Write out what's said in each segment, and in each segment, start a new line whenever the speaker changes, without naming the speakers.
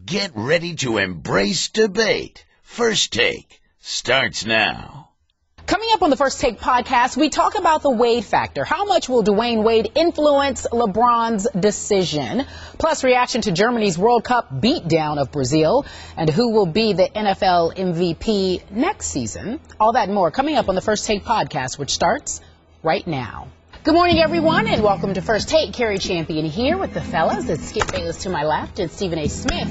Get ready to embrace debate. First Take starts now.
Coming up on the First Take podcast, we talk about the Wade factor. How much will Dwayne Wade influence LeBron's decision? Plus, reaction to Germany's World Cup beatdown of Brazil. And who will be the NFL MVP next season? All that and more coming up on the First Take podcast, which starts right now. Good morning, everyone, and welcome to First Take. Carrie Champion here with the fellas. It's Skip Bayless to my left and Stephen A. Smith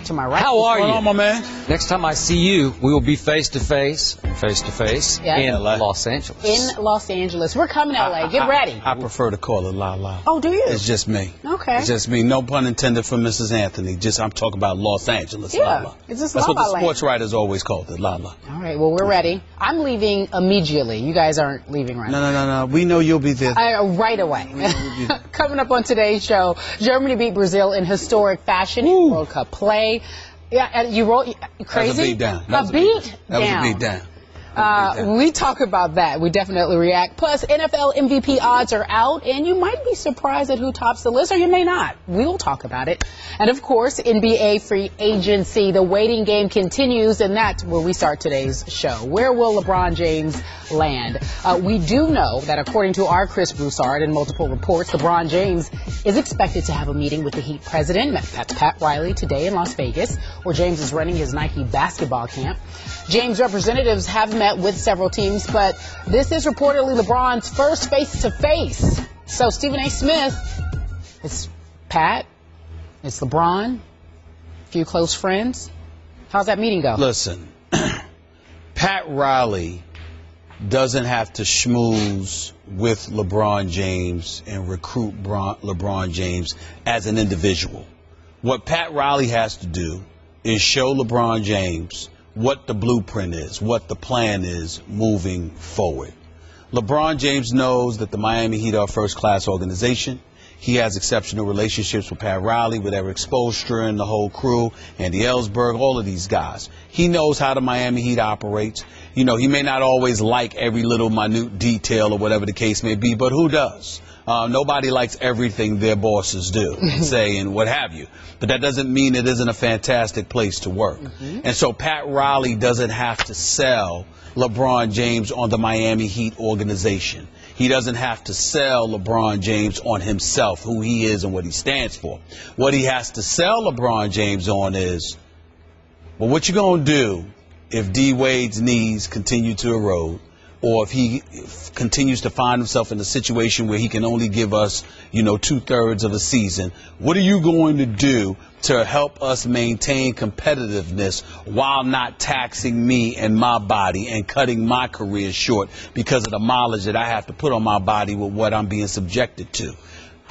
to my right.
How are you?
My man?
Next time I see you, we will be face to face in Los Angeles.
In Los Angeles. We're coming to LA. Get ready.
I prefer to call it La La.
Oh, do you?
It's just me.
Okay.
It's just me. No pun intended for Mrs. Anthony. Just I'm talking about Los Angeles.
Yeah.
La La.
It's just
That's
La
what
La
the sports writers always called it, La La.
All right. Well, we're ready. I'm leaving immediately. You guys aren't leaving right now.
No. We know you'll be there.
Right away. Coming up on today's show, Germany beat Brazil in historic fashion in World Cup play. Yeah, and you wrote crazy.
That was a beat down. That was a beat down.
We talk about that. We definitely react. Plus, NFL MVP odds are out, and you might be surprised at who tops the list, or you may not. We will talk about it. And, of course, NBA free agency. The waiting game continues, and that's where we start today's show. Where will LeBron James land? We do know that, according to our Chris Broussard and multiple reports, LeBron James is expected to have a meeting with the Heat president. That's Pat Riley today in Las Vegas, where James is running his Nike basketball camp. James' representatives have met with several teams, but this is reportedly LeBron's first face-to-face. So, Stephen A. Smith, it's Pat, it's LeBron, a few close friends. How's that meeting go?
Listen, Pat Riley doesn't have to schmooze with LeBron James and recruit LeBron James as an individual. What Pat Riley has to do is show LeBron James what the blueprint is, what the plan is moving forward. LeBron James knows that the Miami Heat are a first-class organization. He has exceptional relationships with Pat Riley, with Eric Spoelstra and the whole crew, Andy Ellsberg, all of these guys. He knows how the Miami Heat operates. You know, he may not always like every little minute detail or whatever the case may be, but who does? Nobody likes everything their bosses do and say and what have you. But that doesn't mean it isn't a fantastic place to work. And so Pat Riley doesn't have to sell LeBron James on the Miami Heat organization. He doesn't have to sell LeBron James on himself, who he is and what he stands for. What he has to sell LeBron James on is, well, what you gonna do if D. Wade's knees continue to erode, or if he continues to find himself in a situation where he can only give us, 2/3 of a season? What are you going to do to help us maintain competitiveness while not taxing me and my body and cutting my career short because of the mileage that I have to put on my body with what I'm being subjected to?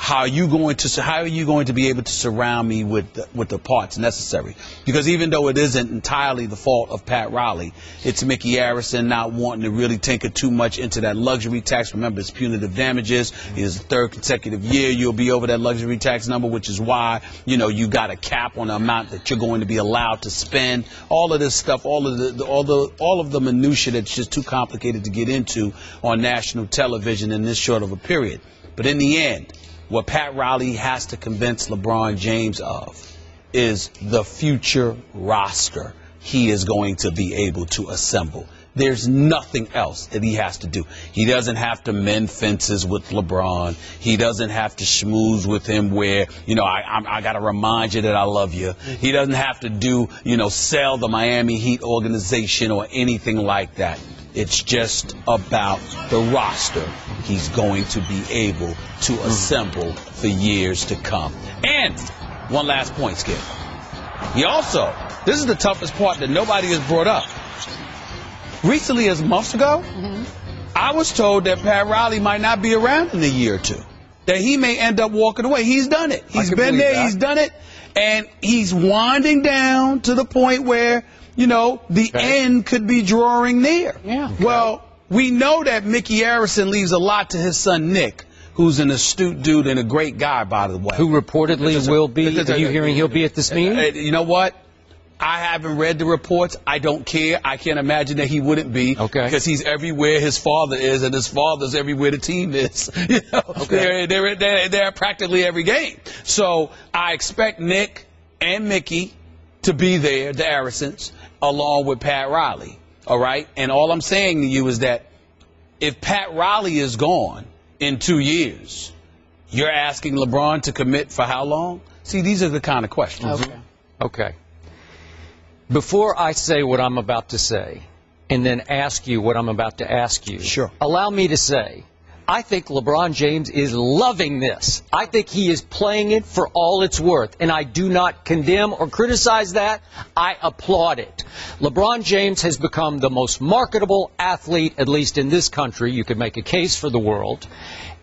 How are you going to be able to surround me with the parts necessary? Because even though it isn't entirely the fault of Pat Riley, it's Mickey Harrison not wanting to really tinker too much into that luxury tax. Remember, it's punitive damages. It's the third consecutive year you'll be over that luxury tax number, which is why, you got a cap on the amount that you're going to be allowed to spend. All of this stuff, all of the minutia that's just too complicated to get into on national television in this short of a period. But in the end, what Pat Riley has to convince LeBron James of is the future roster he is going to be able to assemble. There's nothing else that he has to do. He doesn't have to mend fences with LeBron. He doesn't have to schmooze with him where, I got to remind you that I love you. He doesn't have to do, sell the Miami Heat organization or anything like that. It's just about the roster he's going to be able to assemble for years to come. And one last point, Skip. This is the toughest part that nobody has brought up. Recently, as months ago, I was told that Pat Riley might not be around in a year or two, that he may end up walking away. He's done it. He's been there. He's done it. And he's winding down to the point where, the end could be drawing near.
Yeah.
Well, we know that Mickey Harrison leaves a lot to his son, Nick, who's an astute dude and a great guy, by the way.
Who reportedly will be, are you hearing he'll be at this meeting?
You know what? I haven't read the reports. I don't care. I can't imagine that he wouldn't be.
Okay.
Because he's everywhere his father is, and his father's everywhere the team is. Okay. They're practically every game. So I expect Nick and Mickey to be there, the Arisons, along with Pat Riley. All right? And all I'm saying to you is that if Pat Riley is gone in 2 years, you're asking LeBron to commit for how long? See, these are the kind of questions.
Okay. Before I say what I'm about to say, and then ask you what I'm about to ask you,
sure,
allow me to say, I think LeBron James is loving this. I think he is playing it for all it's worth, and I do not condemn or criticize that. I applaud it. LeBron James has become the most marketable athlete, at least in this country. You could make a case for the world.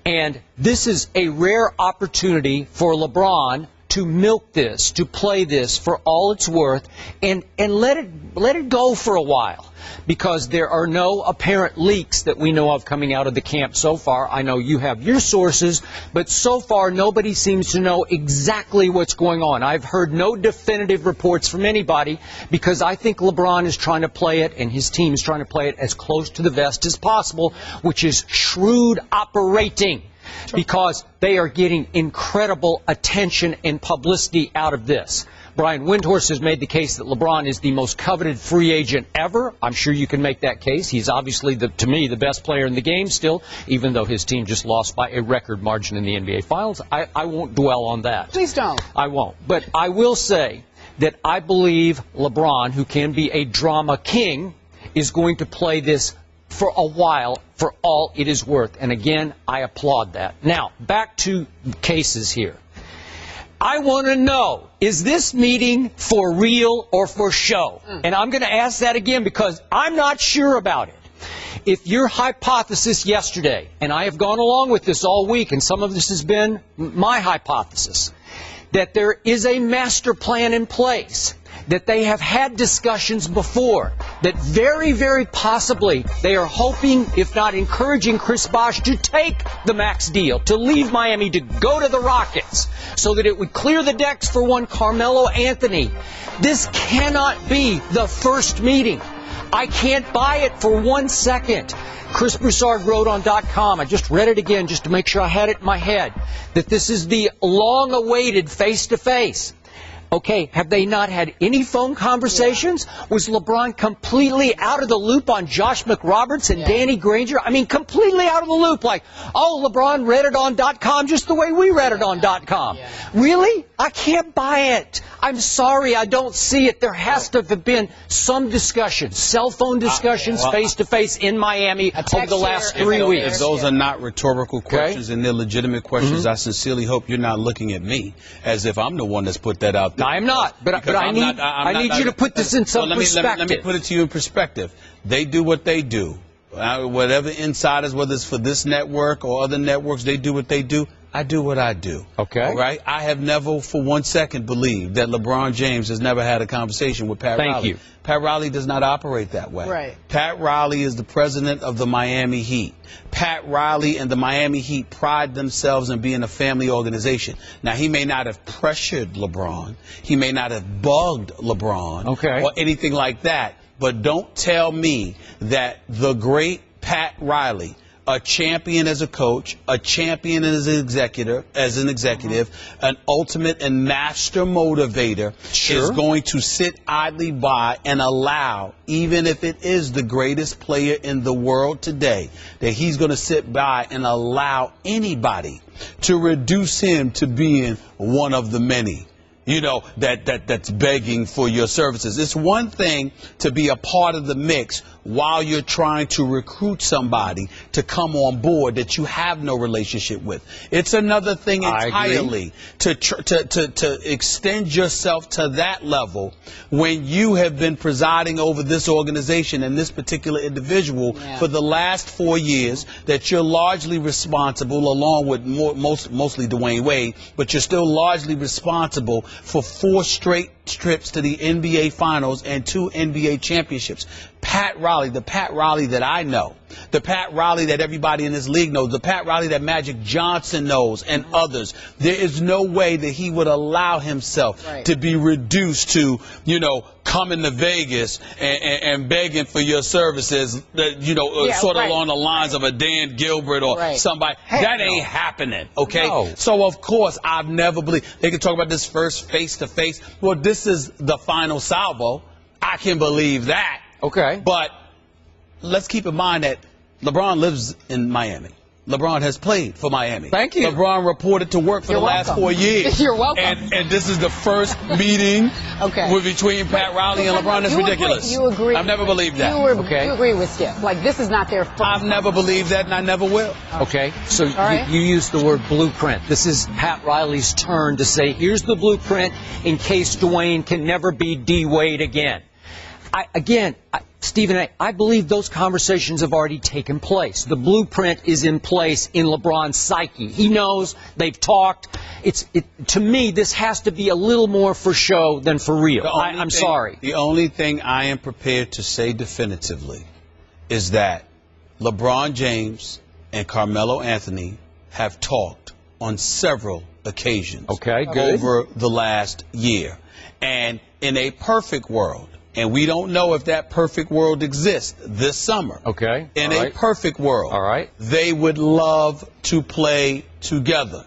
And this is a rare opportunity for LeBron to milk this, to play this for all it's worth, and let it go for a while. Because there are no apparent leaks that we know of coming out of the camp so far. I know you have your sources, but so far nobody seems to know exactly what's going on. I've heard no definitive reports from anybody because I think LeBron is trying to play it and his team is trying to play it as close to the vest as possible, which is shrewd operating. Because they are getting incredible attention and publicity out of this. Brian Windhorst has made the case that LeBron is the most coveted free agent ever. I'm sure you can make that case. He's obviously, to me, the best player in the game still, even though his team just lost by a record margin in the NBA Finals. I won't dwell on that.
Please don't.
I won't. But I will say that I believe LeBron, who can be a drama king, is going to play this for a while, for all it is worth. And again, I applaud that. Now, back to cases here. I want to know, is this meeting for real or for show? And I'm going to ask that again because I'm not sure about it. If your hypothesis yesterday, and I have gone along with this all week, and some of this has been my hypothesis, that there is a master plan in place, that they have had discussions before, that very, very possibly they are hoping, if not encouraging, Chris Bosh to take the max deal, to leave Miami, to go to the Rockets, so that it would clear the decks for one Carmelo Anthony. This cannot be the first meeting. I can't buy it for 1 second. Chris Broussard wrote on .com, I just read it again just to make sure I had it in my head, that this is the long-awaited face-to-face. Okay, have they not had any phone conversations? Was LeBron completely out of the loop on Josh McRoberts and Danny Granger? I mean, completely out of the loop. Like, oh, LeBron read it on .com just the way we read it on .com. Really? I can't buy it. I'm sorry, I don't see it. There has to have been some discussion, cell phone discussions, face-to-face in Miami over the last 3 weeks.
If those are not rhetorical questions and they're legitimate questions, I sincerely hope you're not looking at me as if I'm the one that's put that out there.
I'm not, but I need you to put this in some perspective.
Let me put it to you in perspective. They do what they do. Whatever insiders, whether it's for this network or other networks, they do what they do. I do what I do.
Okay.
All right? I have never for 1 second believed that LeBron James has never had a conversation with Pat Riley.
Thank you.
Pat Riley does not operate that way.
Right.
Pat Riley is the president of the Miami Heat. Pat Riley and the Miami Heat pride themselves in being a family organization. Now, he may not have pressured LeBron. He may not have bugged LeBron or anything like that. But don't tell me that the great Pat Riley, a champion as a coach, a champion as an executive, an ultimate and master motivator, is going to sit idly by and allow, even if it is the greatest player in the world today, that he's going to sit by and allow anybody to reduce him to being one of the many. You know, that's begging for your services. It's one thing to be a part of the mix while you're trying to recruit somebody to come on board that you have no relationship with. It's another thing entirely to extend yourself to that level when you have been presiding over this organization and this particular individual for the last 4 years, that you're largely responsible, along with mostly Dwayne Wade, but you're still largely responsible for 4 straight trips to the NBA Finals and 2 NBA championships. Pat Riley, the Pat Riley that I know, The Pat Riley that everybody in this league knows, the Pat Riley that Magic Johnson knows, and others. There is no way that he would allow himself to be reduced to, coming to Vegas and begging for your services, sort of along the lines of a Dan Gilbert or somebody. That ain't happening, okay? No. So, of course, I've never believed. They can talk about this first face-to-face. Well, this is the final salvo. I can believe that.
Okay.
But let's keep in mind that LeBron lives in Miami. LeBron has played for Miami.
Thank you.
LeBron reported to work for the last 4 years.
You're welcome.
And this is the first meeting between Pat Riley and LeBron. That's ridiculous.
You agree.
I've never believed that.
You agree with Skip. Like, this is not their first.
I've never believed that, and I never will.
Okay. So you used the word blueprint. This is Pat Riley's turn to say, here's the blueprint in case Dwayne can never be D-Wade again. Stephen A., I believe those conversations have already taken place. The blueprint is in place in LeBron's psyche. He knows, they've talked. To me, this has to be a little more for show than for real. I'm sorry.
The only thing I am prepared to say definitively is that LeBron James and Carmelo Anthony have talked on several occasions over the last year. And in a perfect world, and we don't know if that perfect world exists this summer.
Okay.
In a perfect world, they would love to play together.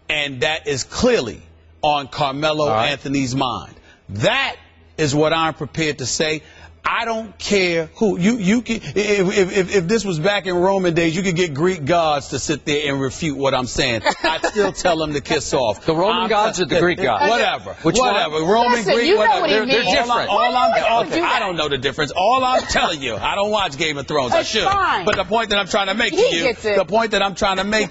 And that is clearly on Carmelo Anthony's mind. That is what I'm prepared to say. I don't care who you can. If this was back in Roman days, you could get Greek gods to sit there and refute what I'm saying. I'd still tell them to kiss off.
The Roman gods or the Greek gods?
Whatever.
Whatever.
Roman, Greek, whatever.
They're different.
I don't know the difference. All I'm telling you, I don't watch Game of Thrones. I should. But the point that I'm trying to make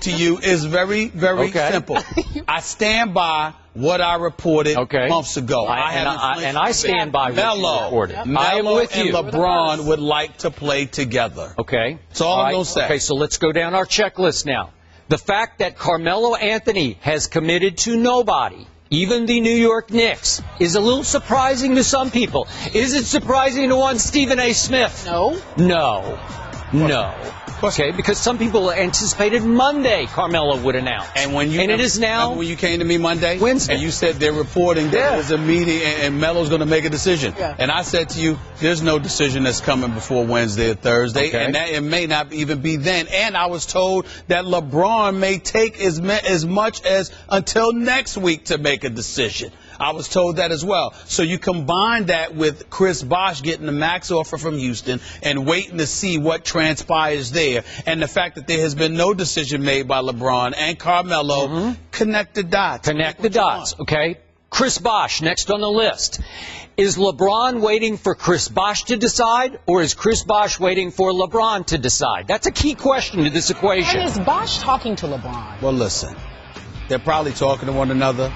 to you, is very, very simple. I stand by what I reported months ago.
I stand by what you reported.
Melo and LeBron would like to play together.
Okay.
That's all I'm going to say.
Okay, so let's go down our checklist now. The fact that Carmelo Anthony has committed to nobody, even the New York Knicks, is a little surprising to some people. Is it surprising to one Stephen A. Smith?
No.
No. Okay, because some people anticipated Monday Carmelo would announce.
And
it is now.
When you came to me Monday,
Wednesday,
and you said they're reporting that there's a meeting and Melo's going to make a decision. Yeah. And I said to you, there's no decision that's coming before Wednesday or Thursday, and that it may not even be then. And I was told that LeBron may take as much as until next week to make a decision. I was told that as well. So you combine that with Chris Bosh getting the max offer from Houston and waiting to see what transpires there, and the fact that there has been no decision made by LeBron and Carmelo. Connect the dots.
Connect the dots, okay? Chris Bosh, next on the list. Is LeBron waiting for Chris Bosh to decide, or is Chris Bosh waiting for LeBron to decide? That's a key question to this equation.
And is Bosh talking to LeBron?
Well, listen, they're probably talking to one another.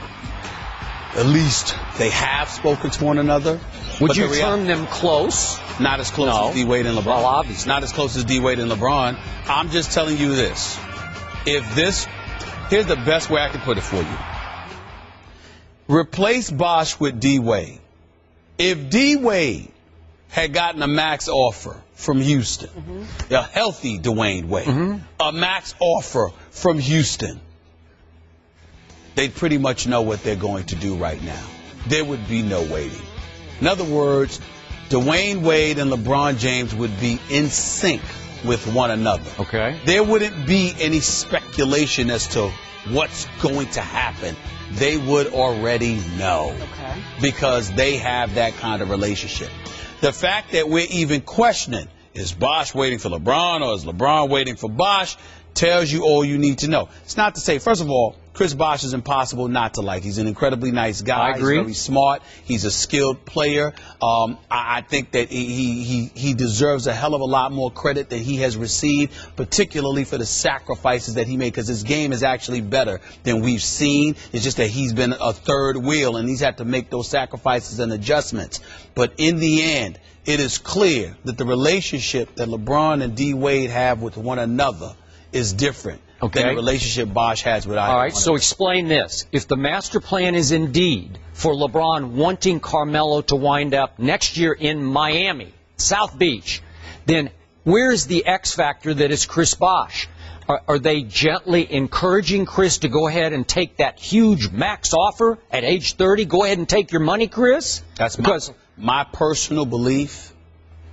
At least they have spoken to one another.
Would you term them close?
Not as close as D-Wade and LeBron.
Well, obviously.
Not as close as D-Wade and LeBron. I'm just telling you this. Here's the best way I can put it for you. Replace Bosh with D-Wade. If D-Wade had gotten a max offer from Houston, a healthy Dwayne Wade, a max offer from Houston, they pretty much know what they're going to do right now. There would be no waiting. In other words, Dwayne Wade and LeBron James would be in sync with one another.
Okay.
There wouldn't be any speculation as to what's going to happen. They would already know. Okay. Because they have that kind of relationship. The fact that we're even questioning, is Bosh waiting for LeBron or is LeBron waiting for Bosh, tells you all you need to know. It's not to say, first of all, Chris Bosh is impossible not to like. He's an incredibly nice guy.
I agree.
He's very smart. He's a skilled player. I think that he deserves a hell of a lot more credit than he has received, particularly for the sacrifices that he made, because his game is actually better than we've seen. It's just that he's been a third wheel, and he's had to make those sacrifices and adjustments. But in the end, it is clear that the relationship that LeBron and D-Wade have with one another is different than the relationship Bosh has with either.
All right, so explain this. If the master plan is indeed for LeBron wanting Carmelo to wind up next year in Miami, South Beach, then Where's the X factor that is Chris Bosh? Are they gently encouraging Chris to go ahead and take that huge max offer at age 30? Go ahead and take your money, Chris?
That's my personal belief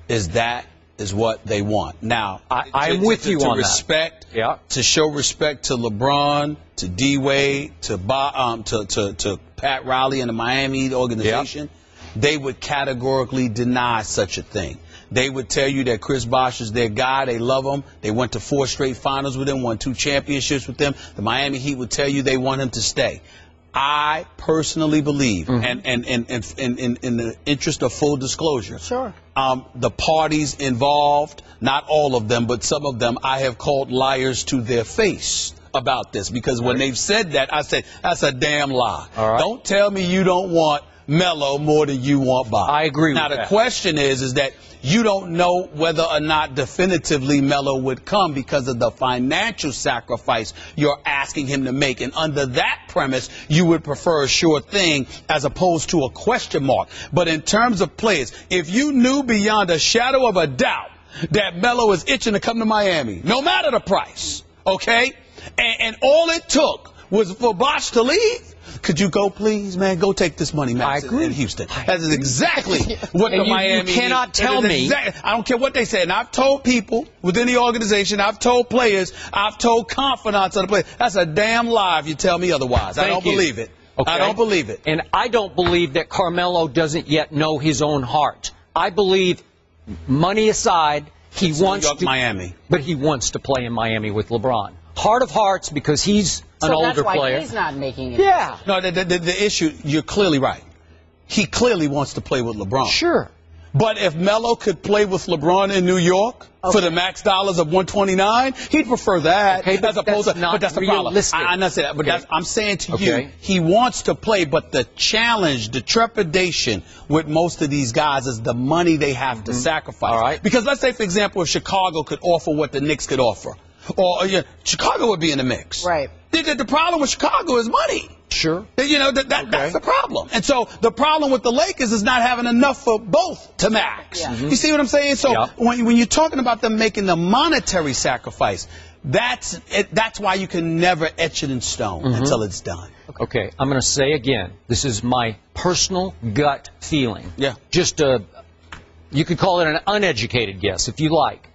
is that is what they want. Now,
I'm with you on
respect,
that. Yeah.
To show respect to LeBron, to D-Wade, to Pat Riley and the Miami organization, they would categorically deny such a thing. They would tell you that Chris Bosh is their guy. They love him. They went to 4 straight finals with him, won 2 championships with him. The Miami Heat would tell you they want him to stay. I personally believe, and in the interest of full disclosure, the parties involved, not all of them, but some of them, I have called liars to their face about this. Because when they've said that, I said, that's a damn lie. Don't tell me you don't want Melo more than you want Bosh.
I agree with that.
Now, the question is that you don't know whether or not definitively Melo would come because of the financial sacrifice you're asking him to make. And under that premise, you would prefer a sure thing as opposed to a question mark. But in terms of players, if you knew beyond a shadow of a doubt that Melo is itching to come to Miami, no matter the price, okay, and all it took was for Bosh to leave, could you go, please, man? Go take this money, Max, in Houston. That is exactly what the Miami.
You cannot tell me.
I don't care what they say. And I've told people within the organization, I've told players, I've told confidants of the players, that's a damn lie if you tell me otherwise. I don't believe it.
Okay.
I don't believe it.
And I don't believe that Carmelo doesn't yet know his own heart. I believe, money aside, he wants to
Miami.
But he wants to play in Miami with LeBron. Heart of hearts, because he's an older player.
So that's why he's not making it.
Yeah.
No, the issue, you're clearly right. He clearly wants to play with LeBron.
Sure.
But if Melo could play with LeBron in New York for the max dollars of $129, he'd prefer that as opposed to. But that's the problem. I'm not saying that, but I'm saying to you, he wants to play. But the challenge, the trepidation with most of these guys is the money they have to sacrifice.
All right.
Because let's say, for example, if Chicago could offer what the Knicks could offer, or Chicago would be in the mix.
Right.
The problem with Chicago is money.
Sure.
You know, that's the problem. And so the problem with the Lakers is not having enough for both to max.
Yeah.
You see what I'm saying? So when you're talking about them making the monetary sacrifice, that's why you can never etch it in stone until it's done.
Okay, I'm going to say again, this is my personal gut feeling.
Yeah.
Just you could call it an uneducated guess if you like.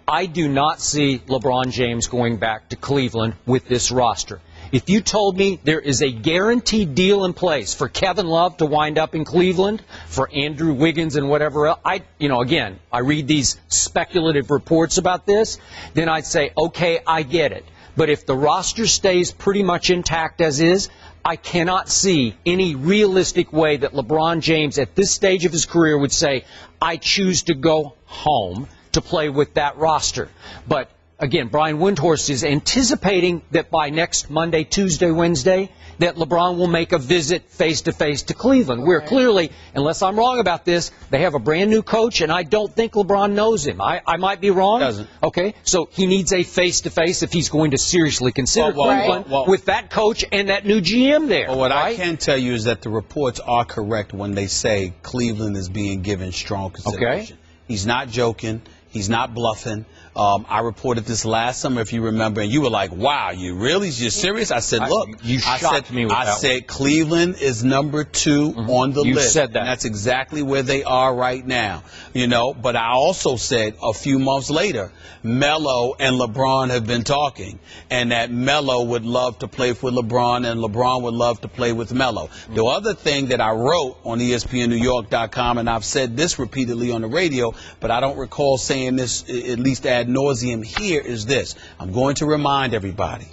I do not see LeBron James going back to Cleveland with this roster. If you told me there is a guaranteed deal in place for Kevin Love to wind up in Cleveland, for Andrew Wiggins and whatever else, again, I read these speculative reports about this, then I'd say, okay, I get it. But if the roster stays pretty much intact as is, I cannot see any realistic way that LeBron James at this stage of his career would say, I choose to go home to play with that roster. But again, Brian Windhorst is anticipating that by next Monday, Tuesday, Wednesday, that LeBron will make a visit face-to-face to Cleveland. Where clearly, unless I'm wrong about this, they have a brand-new coach, and I don't think LeBron knows him. I might be wrong.
Doesn't.
Okay, so he needs a face-to-face if he's going to seriously consider Cleveland with that coach and that new GM there.
Well, what I can tell you is that the reports are correct when they say Cleveland is being given strong consideration. He's not joking. He's not bluffing. I reported this last summer, if you remember, and you were like, wow, you're serious? I said, look, I said Cleveland is number 2 on the list.
You said that.
And that's exactly where they are right now. But I also said a few months later, Melo and LeBron have been talking, and that Melo would love to play with LeBron, and LeBron would love to play with Melo. The other thing that I wrote on ESPNNewYork.com, and I've said this repeatedly on the radio, but I don't recall saying this at least ad nauseum here, is this. I'm going to remind everybody.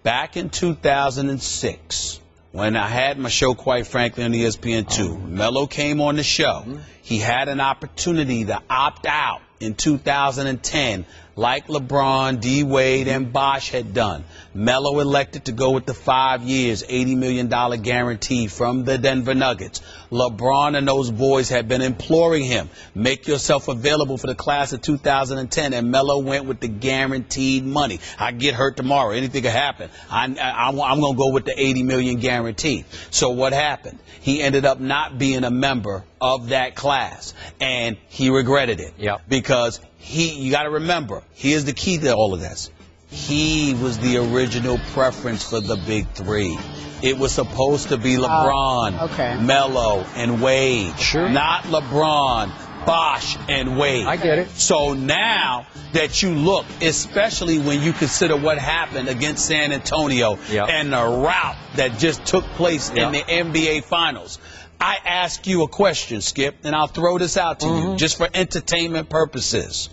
Back in 2006, when I had my show, quite frankly, on ESPN2, Melo came on the show. He had an opportunity to opt out in 2010, like LeBron, D-Wade, and Bosh had done. Melo elected to go with the 5 years, $80 million guarantee from the Denver Nuggets. LeBron and those boys had been imploring him, make yourself available for the class of 2010, and Melo went with the guaranteed money. I get hurt tomorrow. Anything could happen. I'm going to go with the $80 million guarantee. So what happened? He ended up not being a member of that class, and he regretted it because you got to remember, here's the key to all of this. He was the original preference for the big three. It was supposed to be LeBron, Melo, and Wade.
Sure.
Not LeBron, Bosh, and Wade.
I get it.
So now that you look, especially when you consider what happened against San Antonio and the rout that just took place in the NBA Finals, I ask you a question, Skip, and I'll throw this out to you just for entertainment purposes.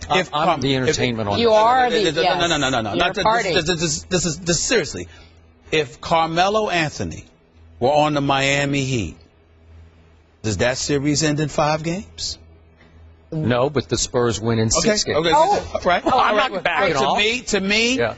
I'm the entertainment on this.
You are the
No. This is seriously. If Carmelo Anthony were on the Miami Heat, does that series end in 5 games?
No, but the Spurs win in 6 games.
Okay. Right.
I'm not backing off.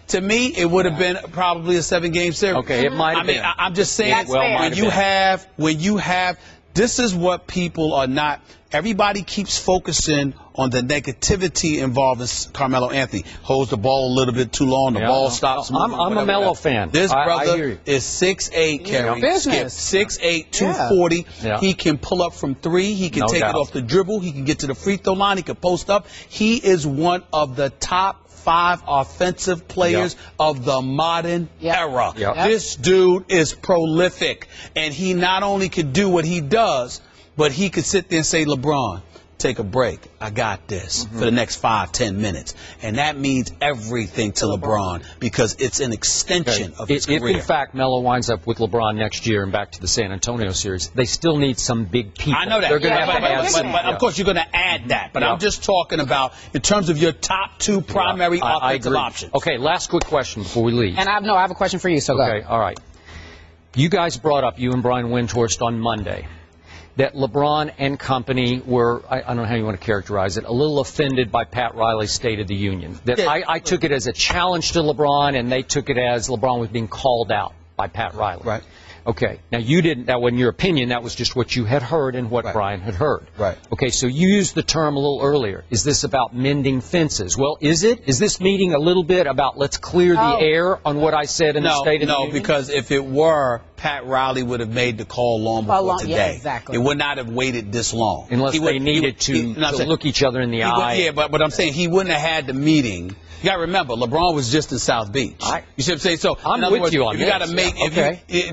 To me, it would have been probably a 7-game series.
Okay, it might have been.
I'm just saying, when you have, this is what people are not. Everybody keeps focusing on the negativity involving Carmelo Anthony. Holds the ball a little bit too long. The ball stops moving.
I'm a Melo fan.
This brother
I hear you.
is 6'8", Kerry.
Business.
6'8", 240.
Yeah.
He can pull up from 3. He can take it off the dribble. He can get to the free throw line. He can post up. He is one of the top 5 offensive players of the modern era. This dude is prolific. And he not only could do what he does, but he could sit there and say, LeBron, take a break. I got this for the next 5-10 minutes. And that means everything to LeBron because it's an extension of his career.
If, in fact, Melo winds up with LeBron next year and back to the San Antonio series, they still need some big people.
I know that.
They're going to have to add some.
But of course, you're going to add that. But I'm just talking about in terms of your top 2 primary offensive options.
Okay, last quick question before we leave.
And I have a question for you, so go.
Okay, all right. You guys brought up, you and Brian Windhorst on Monday, that LeBron and company were, I don't know how you want to characterize it, a little offended by Pat Riley's State of the Union. That I took it as a challenge to LeBron, and they took it as LeBron was being called out by Pat Riley.
Right.
Okay. Now, that wasn't your opinion. That was just what you had heard and what Brian had heard.
Right.
Okay, so you used the term a little earlier. Is this about mending fences? Well, is it? Is this meeting a little bit about let's clear the air on what I said in the State of the Union?
No, because if it were, Pat Riley would have made the call long before today.
Yeah, exactly.
It would not have waited this long.
Unless they needed to look each other in the eye.
Yeah, but I'm saying he wouldn't have had the meeting. You got to remember, LeBron was just in South Beach. You see what I'm saying? So
I'm with you on this.
You got to make.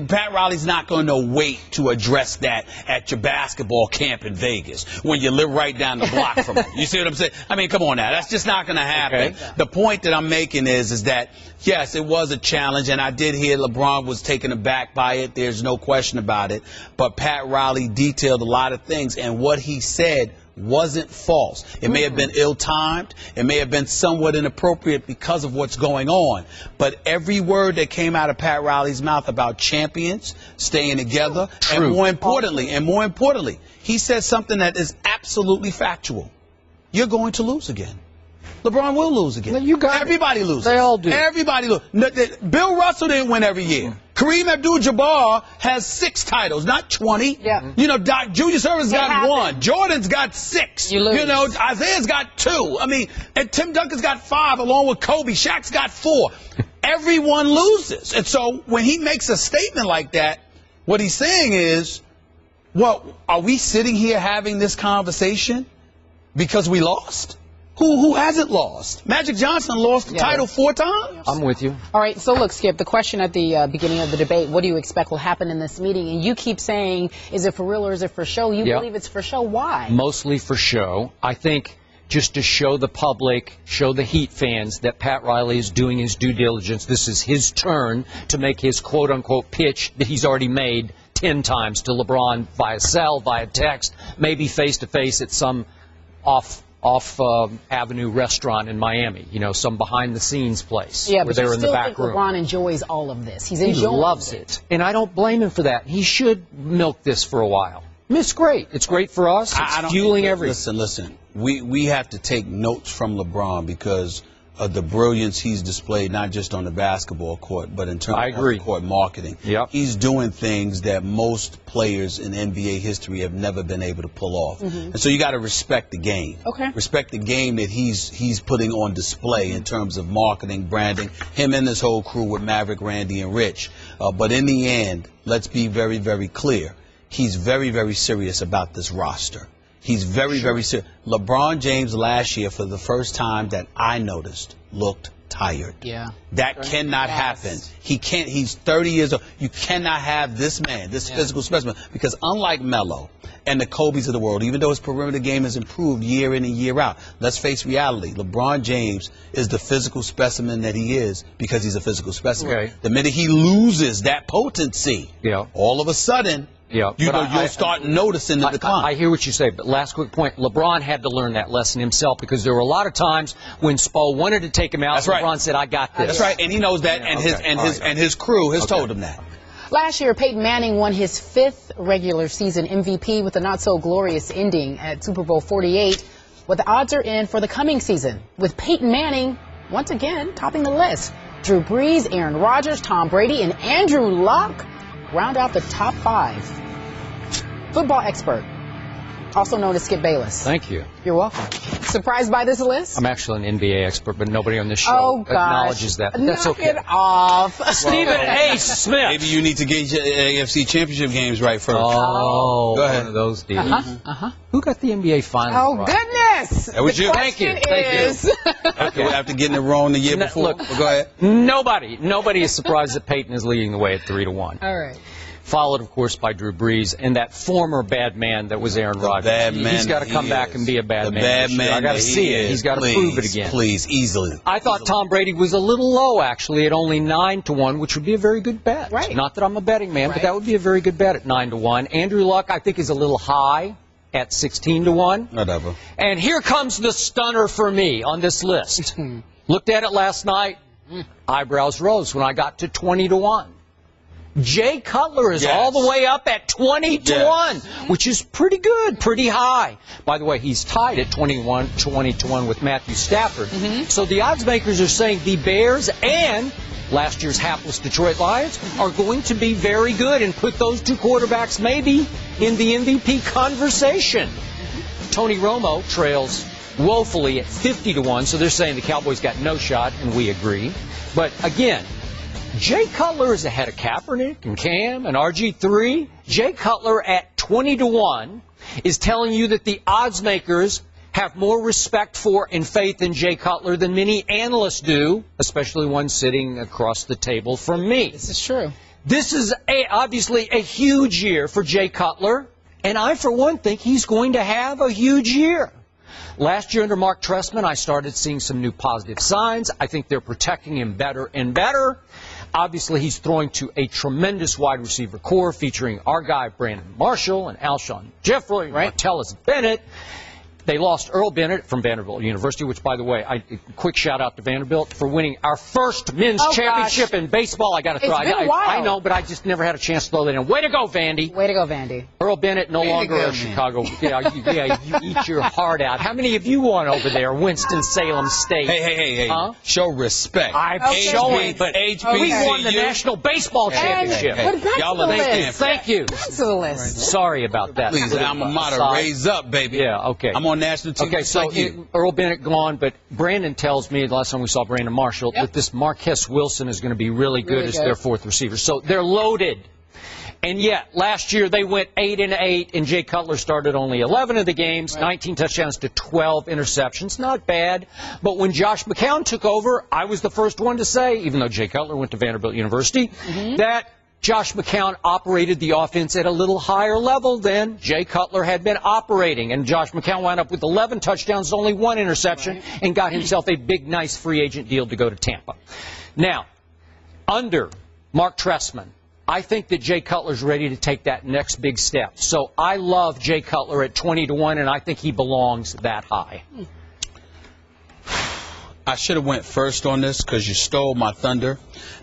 Pat Riley's not going to wait to address that at your basketball camp in Vegas when you live right down the block from him. You see what I'm saying? I mean, come on now. That's just not going to happen. Okay. The point that I'm making is that, yes, it was a challenge, and I did hear LeBron was taken aback by it. There's no question about it. But Pat Riley detailed a lot of things, and what he said wasn't false. It may have been ill-timed. It may have been somewhat inappropriate because of what's going on. But every word that came out of Pat Riley's mouth about champions staying together, and more importantly, he said something that is absolutely factual. You're going to lose again. LeBron will lose again. Everybody loses.
They all do.
Everybody loses. Bill Russell didn't win every year. Kareem Abdul-Jabbar has 6 titles, not 20.
Yeah.
You know, Julius Erving's got 1. Jordan's got 6.
You lose.
You know, Isaiah's got 2. I mean, and Tim Duncan's got 5 along with Kobe. Shaq's got 4. Everyone loses. And so when he makes a statement like that, what he's saying is, well, are we sitting here having this conversation because we lost? Who hasn't lost? Magic Johnson lost the title 4 times.
I'm with you.
All right, so look, Skip, the question at the beginning of the debate, what do you expect will happen in this meeting? And you keep saying, is it for real or is it for show? You believe it's for show. Why?
Mostly for show. I think just to show the public, show the Heat fans that Pat Riley is doing his due diligence. This is his turn to make his quote-unquote pitch that he's already made 10 times to LeBron via cell, via text, maybe face-to-face at some off-avenue restaurant in Miami, you know, some behind-the-scenes place.
Yeah, but
they're
you
in the
still
back
think
room.
LeBron enjoys all of this. He
loves it. And I don't blame him for that. He should milk this for a while. I mean, it's great. It's great for us. It's fueling everything.
Listen. We have to take notes from LeBron because of the brilliance he's displayed, not just on the basketball court, but in terms of court marketing. He's doing things that most players in NBA history have never been able to pull off. And so you got to respect the game. Respect the game that he's putting on display in terms of marketing, branding, him and his whole crew with Maverick, Randy, and Rich. But in the end, let's be very, very clear. He's very, very serious about this roster. He's very, very serious. LeBron James last year, for the first time that I noticed, looked tired.
Yeah.
That cannot happen. He can't. He's 30 years old. You cannot have this man, this physical specimen, because unlike Melo and the Kobes of the world, even though his perimeter game has improved year in and year out, let's face reality. LeBron James is the physical specimen that he is because he's a physical specimen.
Okay.
The minute he loses that potency, all of a sudden,
you'll
start noticing the decline.
I hear what you say, but last quick point, LeBron had to learn that lesson himself because there were a lot of times when Spo wanted to take him out, LeBron said, I got this.
That's right, and he knows that, and his crew has told him that.
Last year, Peyton Manning won his 5th regular season MVP with a not-so-glorious ending at Super Bowl 48. But the odds are in for the coming season, with Peyton Manning, once again, topping the list. Drew Brees, Aaron Rodgers, Tom Brady, and Andrew Luck round out the top 5. Football expert, also known as Skip Bayless.
Thank you.
You're welcome. Surprised by this list?
I'm actually an NBA expert, but nobody on this show acknowledges that. But that's okay.
Knock it off.
Stephen A. Smith.
Maybe you need to get your AFC championship games right first.
Oh,
go ahead.
One of those deals. Who got the NBA Finals?
Oh,
right?
goodness.
That was you.
Thank you.
Okay. After getting it wrong the year before.
Look,
go ahead.
Nobody is surprised that Peyton is leading the way at 3-1.
All right.
Followed, of course, by Drew Brees and that former bad man that was Aaron Rodgers. He's got to come back and be a bad man. I got to see it. He's got to prove it again.
Please, easily.
I thought Tom Brady was a little low, actually, at only 9-1, which would be a very good bet.
Right.
Not that I'm a betting man, but that would be a very good bet at 9-1. Andrew Luck, I think, is a little high at 16-1.
Whatever.
And here comes the stunner for me on this list. Looked at it last night. Eyebrows rose when I got to 20-1. Jay Cutler is all the way up at 20-1, which is pretty good, pretty high. By the way, he's tied at 20-1 with Matthew Stafford. So the odds makers are saying the Bears and last year's hapless Detroit Lions are going to be very good and put those two quarterbacks maybe in the MVP conversation. Tony Romo trails woefully at 50-1, so they're saying the Cowboys got no shot, and we agree. But again, Jay Cutler is ahead of Kaepernick and Cam and RG3. Jay Cutler at 20-1 is telling you that the odds makers have more respect for and faith in Jay Cutler than many analysts do, especially one sitting across the table from me.
This is true.
This is obviously a huge year for Jay Cutler, and I, for one, think he's going to have a huge year. Last year under Mark Trestman, I started seeing some new positive signs. I think they're protecting him better and better. Obviously, he's throwing to a tremendous wide receiver core featuring our guy Brandon Marshall and Alshon Jeffrey, Martellus Bennett. They lost Earl Bennett from Vanderbilt University, which, by the way, quick shout-out to Vanderbilt for winning our first men's championship in baseball. I got to throw.
It's been a while.
I know, but I just never had a chance to throw that in. Way to go, Vandy.
Way to go, Vandy.
Earl Bennett no longer a Chicago. You eat your heart out. How many of you won over there, Winston-Salem State?
Hey.
Huh?
Show respect.
I'm showing, but we won the National Baseball Championship.
Y'all are
Thank you.
Back to the list.
Sorry about that.
Please, alma mater, raise up, baby.
Yeah, okay.
I'm on national TV.
Okay, so Earl Bennett gone, but Brandon tells me, the last time we saw Brandon Marshall, that this Marquess Wilson is going to be really good as their fourth receiver. So they're loaded. And yet, last year they went 8-8, and Jay Cutler started only 11 of the games, 19 touchdowns to 12 interceptions. Not bad. But when Josh McCown took over, I was the first one to say, even though Jay Cutler went to Vanderbilt University, that Josh McCown operated the offense at a little higher level than Jay Cutler had been operating. And Josh McCown wound up with 11 touchdowns, only 1 interception, and got himself a big, nice free agent deal to go to Tampa. Now, under Mark Trestman, I think that Jay Cutler's ready to take that next big step. So I love Jay Cutler at 20-1, and I think he belongs that high.
I should have went first on this because you stole my thunder.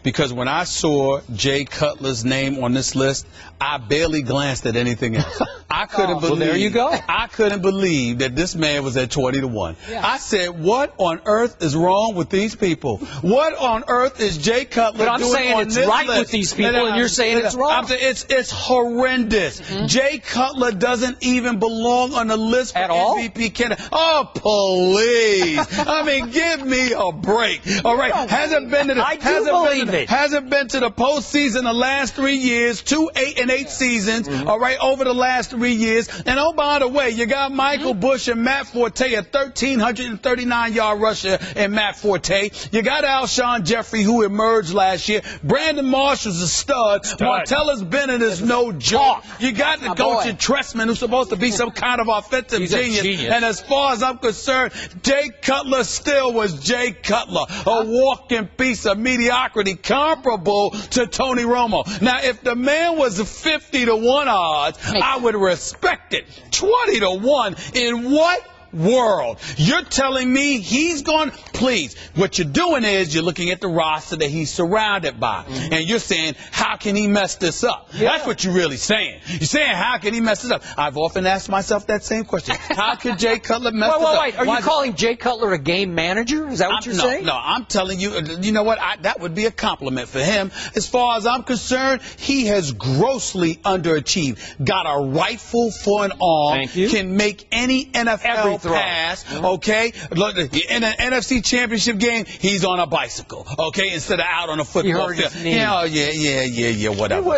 Because when I saw Jay Cutler's name on this list, I barely glanced at anything else. I couldn't believe.
Well, there you go.
I couldn't believe that this man was at 20-1. Yeah. I said, "What on earth is wrong with these people? What on earth is Jay Cutler doing on this list?" But I'm saying it's right
with these people, and you're saying it's wrong.
It's horrendous. Jay Cutler doesn't even belong on the list for MVP candidate. Oh, please! I mean, give me a break. All right, hasn't been to the postseason the last 3 years, 2 8-8 seasons. All right, over the last 3 years. And oh, by the way, you got Michael Bush and Matt Forte, a 1,339-yard rusher, and Matt Forte. You got Alshon Jeffrey, who emerged last year. Brandon Marshall's a stud. Martellus Bennett is no joke. You got the coach in Tressman, who's supposed to be some kind of offensive genius. And as far as I'm concerned, Jay Cutler still was Jay Cutler, a walking piece of mediocrity comparable to Tony Romo. Now, if the man was 50-1 odds, I would respect it. 20-1 in what world? You're telling me he's going? Please, what you're doing is you're looking at the roster that he's surrounded by, and you're saying, how can he mess this up? That's what you're really saying. You're saying, how can he mess this up? I've often asked myself that same question. How could Jay Cutler mess this up?
Wait, are you calling Jay Cutler a game manager? Is that what you're saying?
No, I'm telling you, you know what? That would be a compliment for him. As far as I'm concerned, he has grossly underachieved. Got a rifle for an arm. Can make any NFL pass. Okay? Look, in an NFC Championship game, he's on a bicycle. Okay? Instead of out on a football field. Yeah, whatever.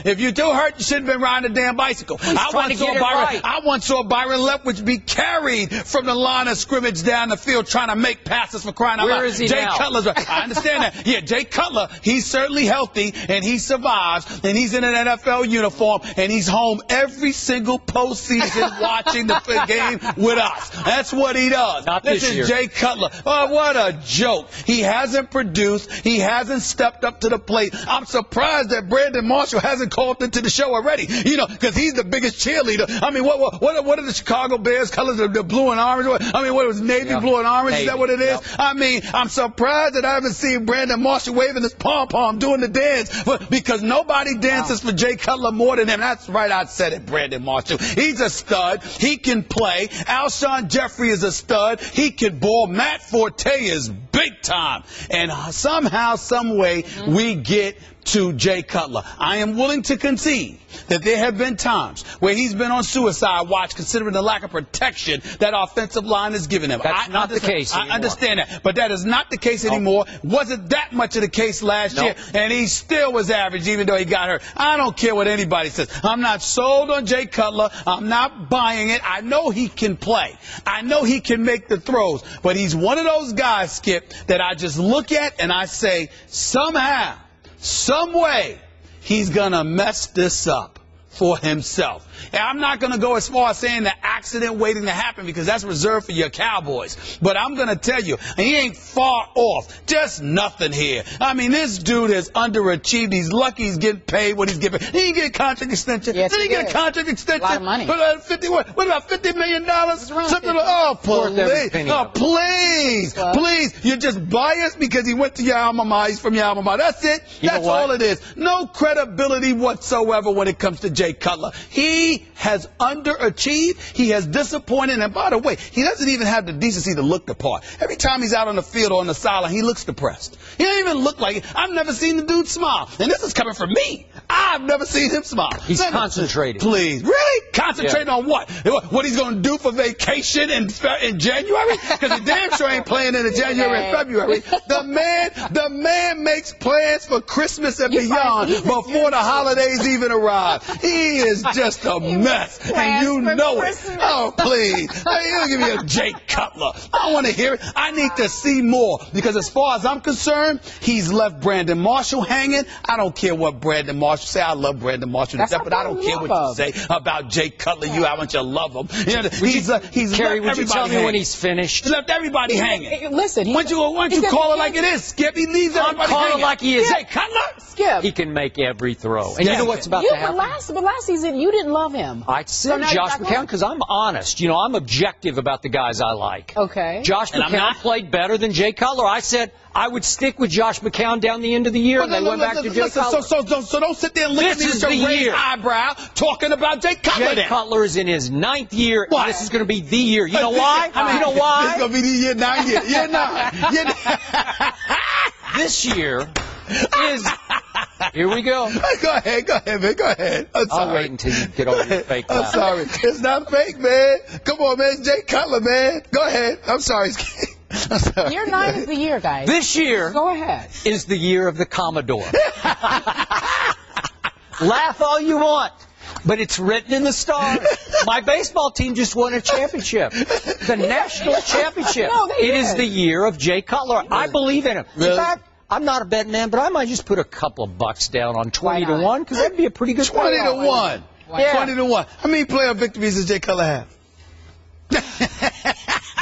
If you're too hurt, you shouldn't have been riding a damn bicycle. I once saw Byron Leftwich be carried from the line of scrimmage down the field trying to make passes for crying out loud.
Where is he
Jay
now?
Cutler's right. I understand that. Yeah, Jay Cutler, he's certainly healthy, and he survives, and he's in an NFL uniform, and he's home every single postseason watching the game with us. That's what he does. This is Jay Cutler. Oh, what a joke. He hasn't produced. He hasn't stepped up to the plate. I'm surprised that Brandon Marshall hasn't called into the show already, you know, because he's the biggest cheerleader. I mean, what are the Chicago Bears colors? The blue and orange? I mean, what was navy blue and orange? Is that what it is? I mean, I'm surprised that I haven't seen Brandon Marshall waving his pom-pom, doing the dance, because nobody dances for Jay Cutler more than him. That's right, I said it, Brandon Marshall. He's a stud. He can play. Alshon Jeffrey is a stud. He can ball. Matt Forte is big time. And somehow, some way, we get to Jay Cutler. I am willing to concede that there have been times where he's been on suicide watch considering the lack of protection that offensive line has given him.
That's not the case anymore.
I understand that, but that is not the case anymore. Wasn't that much of the case last year, and he still was average even though he got hurt. I don't care what anybody says. I'm not sold on Jay Cutler. I'm not buying it. I know he can play. I know he can make the throws, but he's one of those guys, Skip, that I just look at and I say, somehow, some way, he's going to mess this up for himself. And I'm not going to go as far as saying the accident waiting to happen because that's reserved for your Cowboys. But I'm going to tell you, he ain't far off. Just nothing here. I mean, this dude has underachieved. He's lucky he's getting paid what he's getting. He didn't get a contract extension.
Yes,
did he get a contract extension?
A lot of money.
What about $50 million? Something like, oh, please. Oh, please. You're just biased because he went to your alma mater. He's from your alma mater. That's it. That's all it is. No credibility whatsoever when it comes to Jay Cutler. He has underachieved. He has disappointed. And by the way, he doesn't even have the decency to look the part. Every time he's out on the field or on the sideline, he looks depressed. He don't even look like it. I've never seen the dude smile. And this is coming from me. I've never seen him smile.
He's concentrated.
Please. Really? Concentrating on what? What he's going to do for vacation in January? Because he damn sure ain't playing in January and February. The man makes plans for Christmas and beyond before the holidays even arrive. He is just a mess, and you know it. Oh, please. Hey, you don't give me a Jay Cutler. I don't want to hear it. I need to see more, because as far as I'm concerned, he's left Brandon Marshall hanging. I don't care what Brandon Marshall say. I love Brandon Marshall to death, but I don't care what you say about Jay Cutler. You how much you love him. You know, he's
Kerry,
left
would you tell me
hanging.
when he's finished?
He left everybody hanging.
Listen,
Why don't you call it like it is, Skip? He leaves everybody hanging.
I'm calling it like he is.
Jay Cutler?
Skip.
He can make every throw. And you know what's about to happen?
But last season, you didn't love him.
I said Josh McCown because I'm honest. You know, I'm objective about the guys I like.
Okay.
Josh McCown played better than Jay Cutler. I said I would stick with Josh McCown down the end of the year, and they went back to Jay Cutler.
So don't sit there and look at me with your raised eyebrow talking about Jay Cutler.
Jay Cutler is in his 9th year, and this is going to be the year. You know why? You know why?
It's going to be the year 9 year. Year 9.
This year is... Here we go.
Go ahead, man. Go ahead.
I'll wait until you get over your fake laugh.
I'm sorry. It's not fake, man. Come on, man. It's Jay Cutler, man. Go ahead. I'm sorry.
Year 9 is the year, guys.
This year is the year of the Commodore. Laugh all you want. But it's written in the stars. My baseball team just won a championship. The national championship.
No, they
It
did.
is the year of Jay Cutler. I believe in him.
Really?
In fact, I'm not a betting man, but I might just put a couple of bucks down on 20
Why
to
not?
1 because that'd be a pretty good
20 to
payout.
1.
Yeah.
20 to 1. How many playoff victories does Jay Cutler have?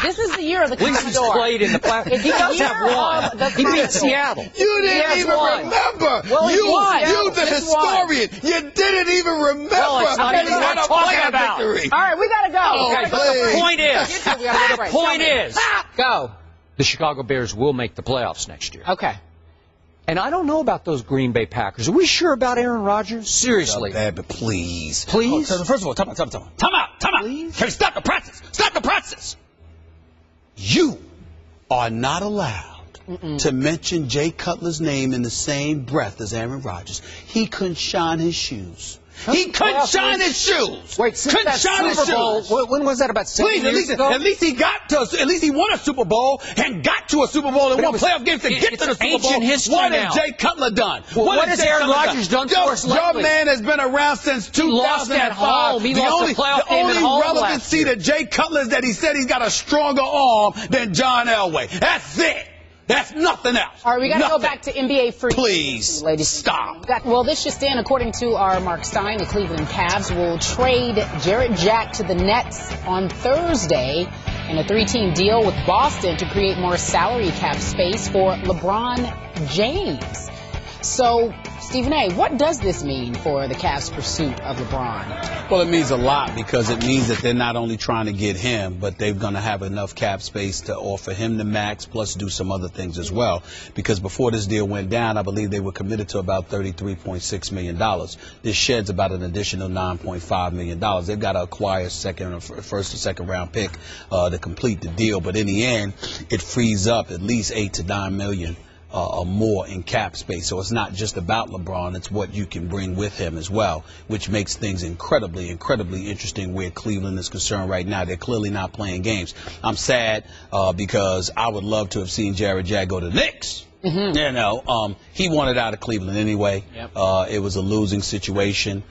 This is the year of the
At least he's
Commodore.
played in the playoffs.
It's
He
the
does
year
have one.
of the
He beat
Commodore.
Seattle.
You
He
didn't
has
even
one.
remember.
Well, he won.
You, the
This one.
historian, you didn't even remember.
Well, it's not
that
even
he had
worth
a
talking
playoff
about.
victory.
All right, we gotta go.
Oh,
Okay,
We
but
gotta
the
please.
point is,
We gotta go to break.
point
Tell me.
is,
Go.
the Chicago Bears will make the playoffs next year.
Okay.
And I don't know about those Green Bay Packers. Are we sure about Aaron Rodgers? Seriously.
Bad, but please.
Please?
Oh, first of all, time out. Time out.
Please?
Can we stop the process? Stop the process. You are not allowed to mention Jay Cutler's name in the same breath as Aaron Rodgers. He couldn't shine his shoes. He couldn't shine his shoes.
Wait, since
couldn't
that
shine his
Super Bowl,
shoes.
when was that, about 7
Please,
years ago?
at least he won a Super Bowl and got to a Super Bowl and
But it
won
was-
playoff games to get to the
it's
Super Bowl.
ancient history
What
now.
has Jay Cutler done?
What has
Jay
Aaron
Cutler
Rodgers done for us
Your
lately?
man has been around since 2005.
lost at home. He lost the playoff game at home last
relevancy
year.
to Jay Cutler is that he said he's got a stronger arm than John Elway. That's it. That's nothing else.
All right, we got to go
Nothing.
back to NBA free.
Please,
ladies.
stop.
Well, this just in, according to our Mark Stein, the Cleveland Cavs will trade Jarrett Jack to the Nets on Thursday in a 3-team deal with Boston to create more salary cap space for LeBron James. So, Stephen A., what does this mean for the Cavs' pursuit of LeBron?
Well, it means a lot because it means that they're not only trying to get him, but they're going to have enough cap space to offer him the max, plus do some other things as well. Because before this deal went down, I believe they were committed to about $33.6 million. This sheds about an additional $9.5 million. They've got to acquire first or second round pick to complete the deal. But in the end, it frees up at least $8 to $9 million. Or more in cap space. So it's not just about LeBron, it's what you can bring with him as well, which makes things incredibly interesting where Cleveland is concerned right now. They're clearly not playing games. I'm sad because I would love to have seen Jarrett Jack go to the Knicks. You know, he wanted out of Cleveland anyway.
Yep.
It was a losing situation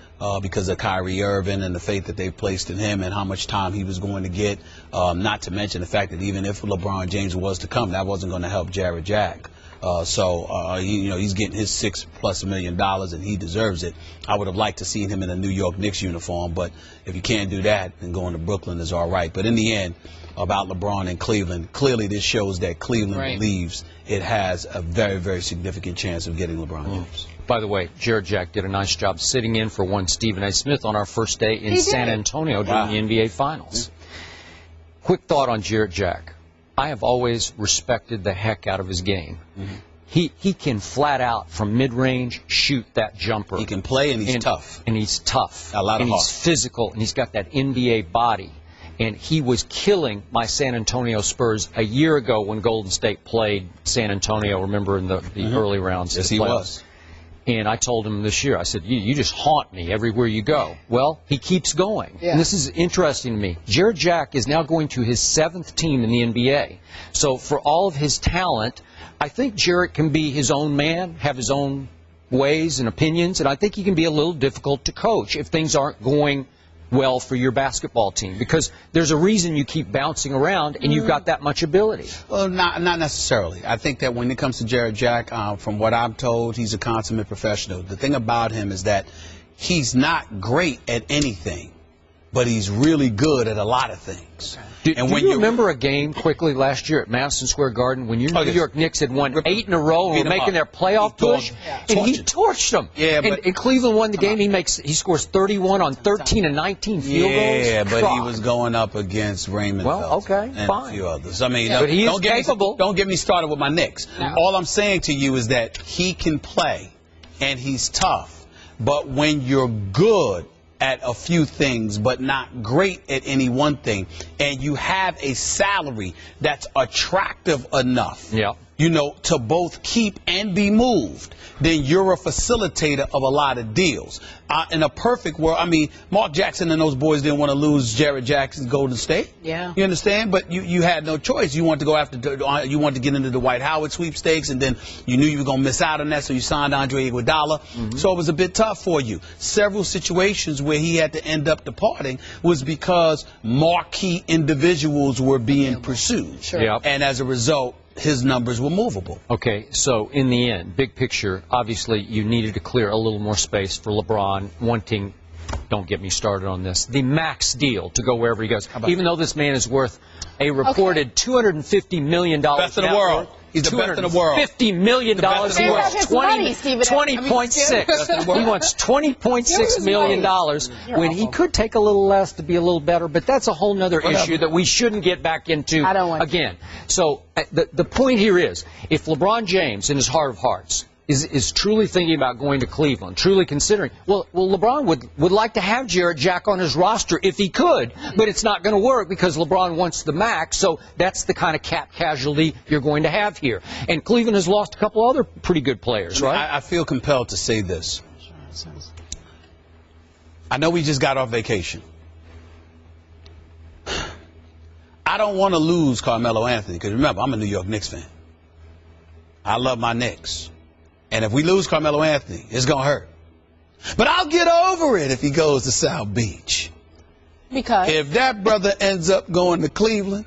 because of Kyrie Irving and the faith that they placed in him and how much time he was going to get. Not to mention the fact that even if LeBron James was to come, that wasn't going to help Jarrett Jack. He's getting his $6+ million and he deserves it. I would have liked to see him in a New York Knicks uniform, but if you can't do that, then going to Brooklyn is all right. But in the end, about LeBron and Cleveland, clearly this shows that Cleveland believes it has a very significant chance of getting LeBron James.
By the way, Jarrett Jack did a nice job sitting in for one Stephen A. Smith on our first day in San Antonio during the NBA Finals. Quick thought on Jarrett Jack. I have always respected the heck out of his game. He can flat out from mid-range shoot that jumper.
He can play and he's tough.
And he's tough.
A lot of
and
heart.
he's physical and he's got that NBA body. And he was killing my San Antonio Spurs a year ago when Golden State played San Antonio, remember, in the early rounds.
Yes,
of the
he
playoffs.
was.
And I told him this year, I said, you just haunt me everywhere you go. Well, he keeps going.
Yeah.
And this is interesting to me. Jarrett Jack is now going to his 7th team in the NBA. So for all of his talent, I think Jarrett can be his own man, have his own ways and opinions, and I think he can be a little difficult to coach if things aren't going well for your basketball team, because there's a reason you keep bouncing around and you've got that much ability.
Well, not necessarily. I think that when it comes to Jarrett Jack, from what I'm told, he's a consummate professional. The thing about him is that he's not great at anything, but he's really good at a lot of things.
Do
And when
you
you
remember a game quickly last year at Madison Square Garden when your
Oh,
New
yes.
York Knicks had won 8 in a row and
Beat
were
'em
making
up.
their playoff
He
push? And he torched them.
Yeah,
and,
but-
and Cleveland won the game. He scores 31 on 13 and 19 field goals.
Yeah, but he
God.
was going up against Raymond
Well,
Felton
okay,
and
fine.
a few others. I mean,
But he is capable.
Don't get me started with my Knicks.
No.
All I'm saying to you is that he can play and he's tough. But when you're good at a few things but not great at any one thing, and you have a salary that's attractive enough.
Yeah.
to both keep and be moved, then you're a facilitator of a lot of deals. In a perfect world, I mean, Mark Jackson and those boys didn't want to lose Jared Jackson's Golden State.
Yeah.
You understand? But you had no choice. You wanted to go after, you wanted to get into the Dwight Howard sweepstakes, and then you knew you were going to miss out on that, so you signed Andre Iguodala. So it was a bit tough for you. Several situations where he had to end up departing was because marquee individuals were being pursued.
Sure.
Yep.
And as a result, his numbers were movable.
Okay, so in the end, big picture, obviously you needed to clear a little more space for LeBron wanting, don't get me started on this, the max deal to go wherever he goes. Even though this man is worth a reported $250 million.
Best in the world. He's the best in the world.
$50 million. He wants
Stephen.
20.6. He wants $20.6 million when he could take a little less to be a little better, but that's a whole other issue that we shouldn't get back into again. So the point here is, if LeBron James, in his heart of hearts, is truly thinking about going to Cleveland, truly considering, well, LeBron would like to have Jarrett Jack on his roster if he could, but it's not going to work because LeBron wants the max, so that's the kind of cap casualty you're going to have here. And Cleveland has lost a couple other pretty good players, right?
I feel compelled to say this. I know we just got off vacation. I don't want to lose Carmelo Anthony, because remember, I'm a New York Knicks fan. I love my Knicks. And if we lose Carmelo Anthony, it's going to hurt. But I'll get over it if he goes to South Beach.
Because?
If that brother ends up going to Cleveland,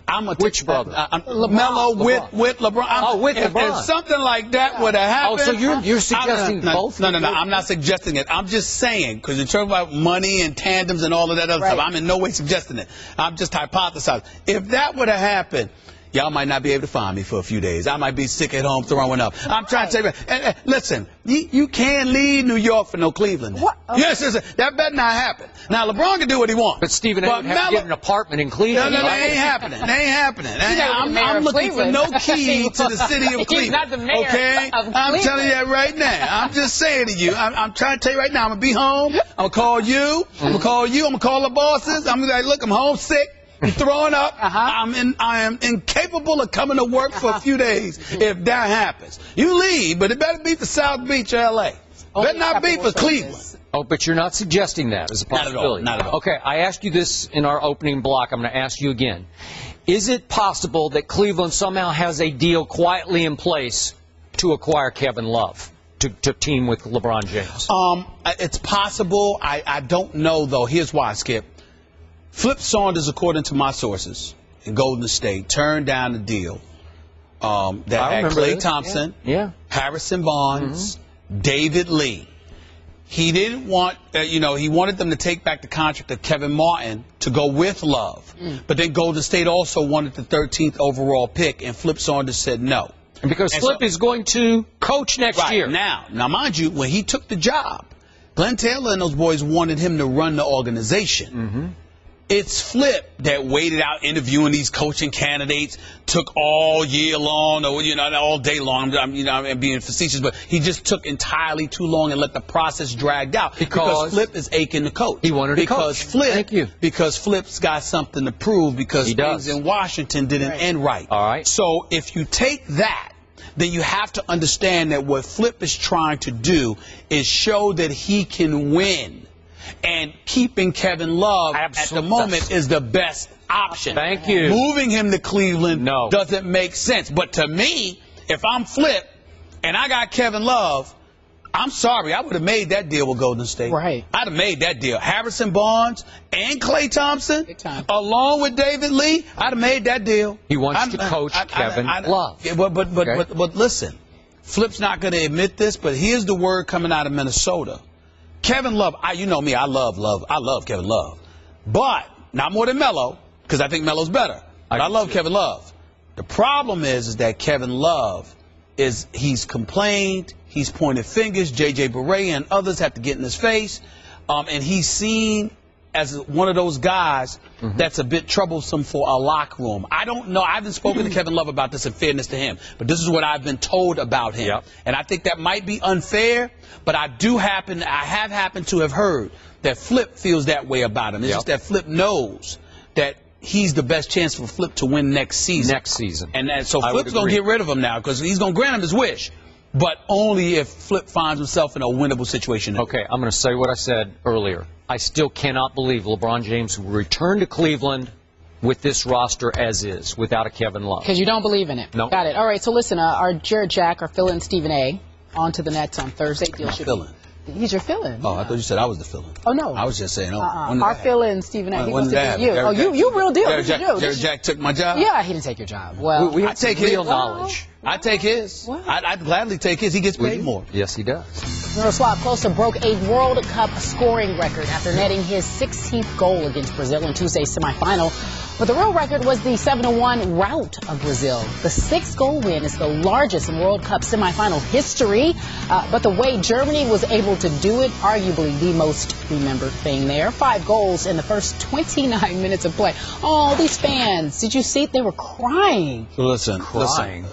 I'm going to
Which brother?
Melo with LeBron.
With LeBron.
If something like that would have happened.
Oh, so you're suggesting both?
No, I'm not suggesting it. I'm just saying, because you're talking about money and tandems and all of that other stuff. I'm in no way suggesting it. I'm just hypothesizing. If that would have happened, y'all might not be able to find me for a few days. I might be sick at home throwing up. I'm trying to tell you. Listen, you can't leave New York for no Cleveland.
What? Okay.
Yes, that better not happen. Now, LeBron can do what he wants.
But Stephen A. would have to get an apartment in Cleveland.
No, that ain't happening. That ain't happening. I'm looking for no key to the city of Cleveland.
He's not the mayor
okay?
of Cleveland.
I'm telling you that right now. I'm just saying to you. I'm trying to tell you right now. I'm going to be home. I'm going to call you. I'm going to call you. I'm going to call the bosses. I'm going to be like, look, I'm homesick. I'm throwing up. I am incapable of coming to work for a few days if that happens. You leave, but it better be for South Beach or L.A. Better not be for Cleveland.
Oh, but you're not suggesting that as a possibility.
Not at all.
Okay, I asked you this in our opening block. I'm going to ask you again. Is it possible that Cleveland somehow has a deal quietly in place to acquire Kevin Love to team with LeBron James?
It's possible. I don't know, though. Here's why, Skip. Flip Saunders, according to my sources in Golden State, turned down the deal that had Klay Thompson, Harrison Barnes, David Lee. He didn't want, he wanted them to take back the contract of Kevin Martin to go with Love. But then Golden State also wanted the 13th overall pick, and Flip Saunders said no.
And because Flip is going to coach next year.
Now, mind you, when he took the job, Glenn Taylor and those boys wanted him to run the organization. It's Flip that waited out interviewing these coaching candidates, took all year long, or all day long. I'm being facetious, but he just took entirely too long and let the process drag out because Flip is aching to coach.
He wanted to coach.
Because Flip's got something to prove because things in Washington didn't end right.
All right.
So if you take that, then you have to understand that what Flip is trying to do is show that he can win. And keeping Kevin Love at the moment is the best option.
Thank you.
Moving him to Cleveland doesn't make sense. But to me, if I'm Flip and I got Kevin Love, I'm sorry, I would have made that deal with Golden State.
Right.
I'd have made that deal. Harrison Barnes and Klay Thompson, along with David Lee, I'd have made that deal.
He wants to coach Kevin Love.
But listen, Flip's not going to admit this, but here's the word coming out of Minnesota. Kevin Love, you know me, I love Kevin Love. But, not more than Melo, because I think Melo's better. But I love Kevin Love. The problem is that Kevin Love, he's complained, he's pointed fingers, J.J. Barea and others have to get in his face, and he's seen as one of those guys that's a bit troublesome for a locker room. I don't know. I haven't spoken to Kevin Love about this in fairness to him, but this is what I've been told about him. And I think that might be unfair, but I have happened to have heard that Flip feels that way about him. It's just that Flip knows that he's the best chance for Flip to win next season.
Next season.
And so Flip's going to get rid of him now because he's going to grant him his wish. But only if Flip finds himself in a winnable situation.
Okay, I'm going to say what I said earlier. I still cannot believe LeBron James will return to Cleveland with this roster as is, without a Kevin Love.
Because you don't believe in it.
No.
Got it. All right, so listen, our Jared Jack, our fill-in Stephen A, on to the Nets on Thursday. Deal should
fill-in.
He's your fill-in.
Oh, I thought you said I was the fill-in.
Oh, no.
I was just saying,
Our fill-in, Stephen A. He wants to be you.
Jared
Oh, you real deal.
Jared Jack took my job?
Yeah, he didn't take your job. Well,
we
I take his.
real knowledge.
I take his.
Wow.
I'd gladly take his. He gets paid more.
Yes, he does.
Miroslav Klose broke a World Cup scoring record after netting his 16th goal against Brazil in Tuesday's semifinal. But the real record was the 7-1 rout of Brazil. The 6th goal win is the largest in World Cup semifinal history. But the way Germany was able to do it, arguably the most remembered thing there. 5 goals in the first 29 minutes of play. Oh, these fans, did you see? They were crying.
Listen.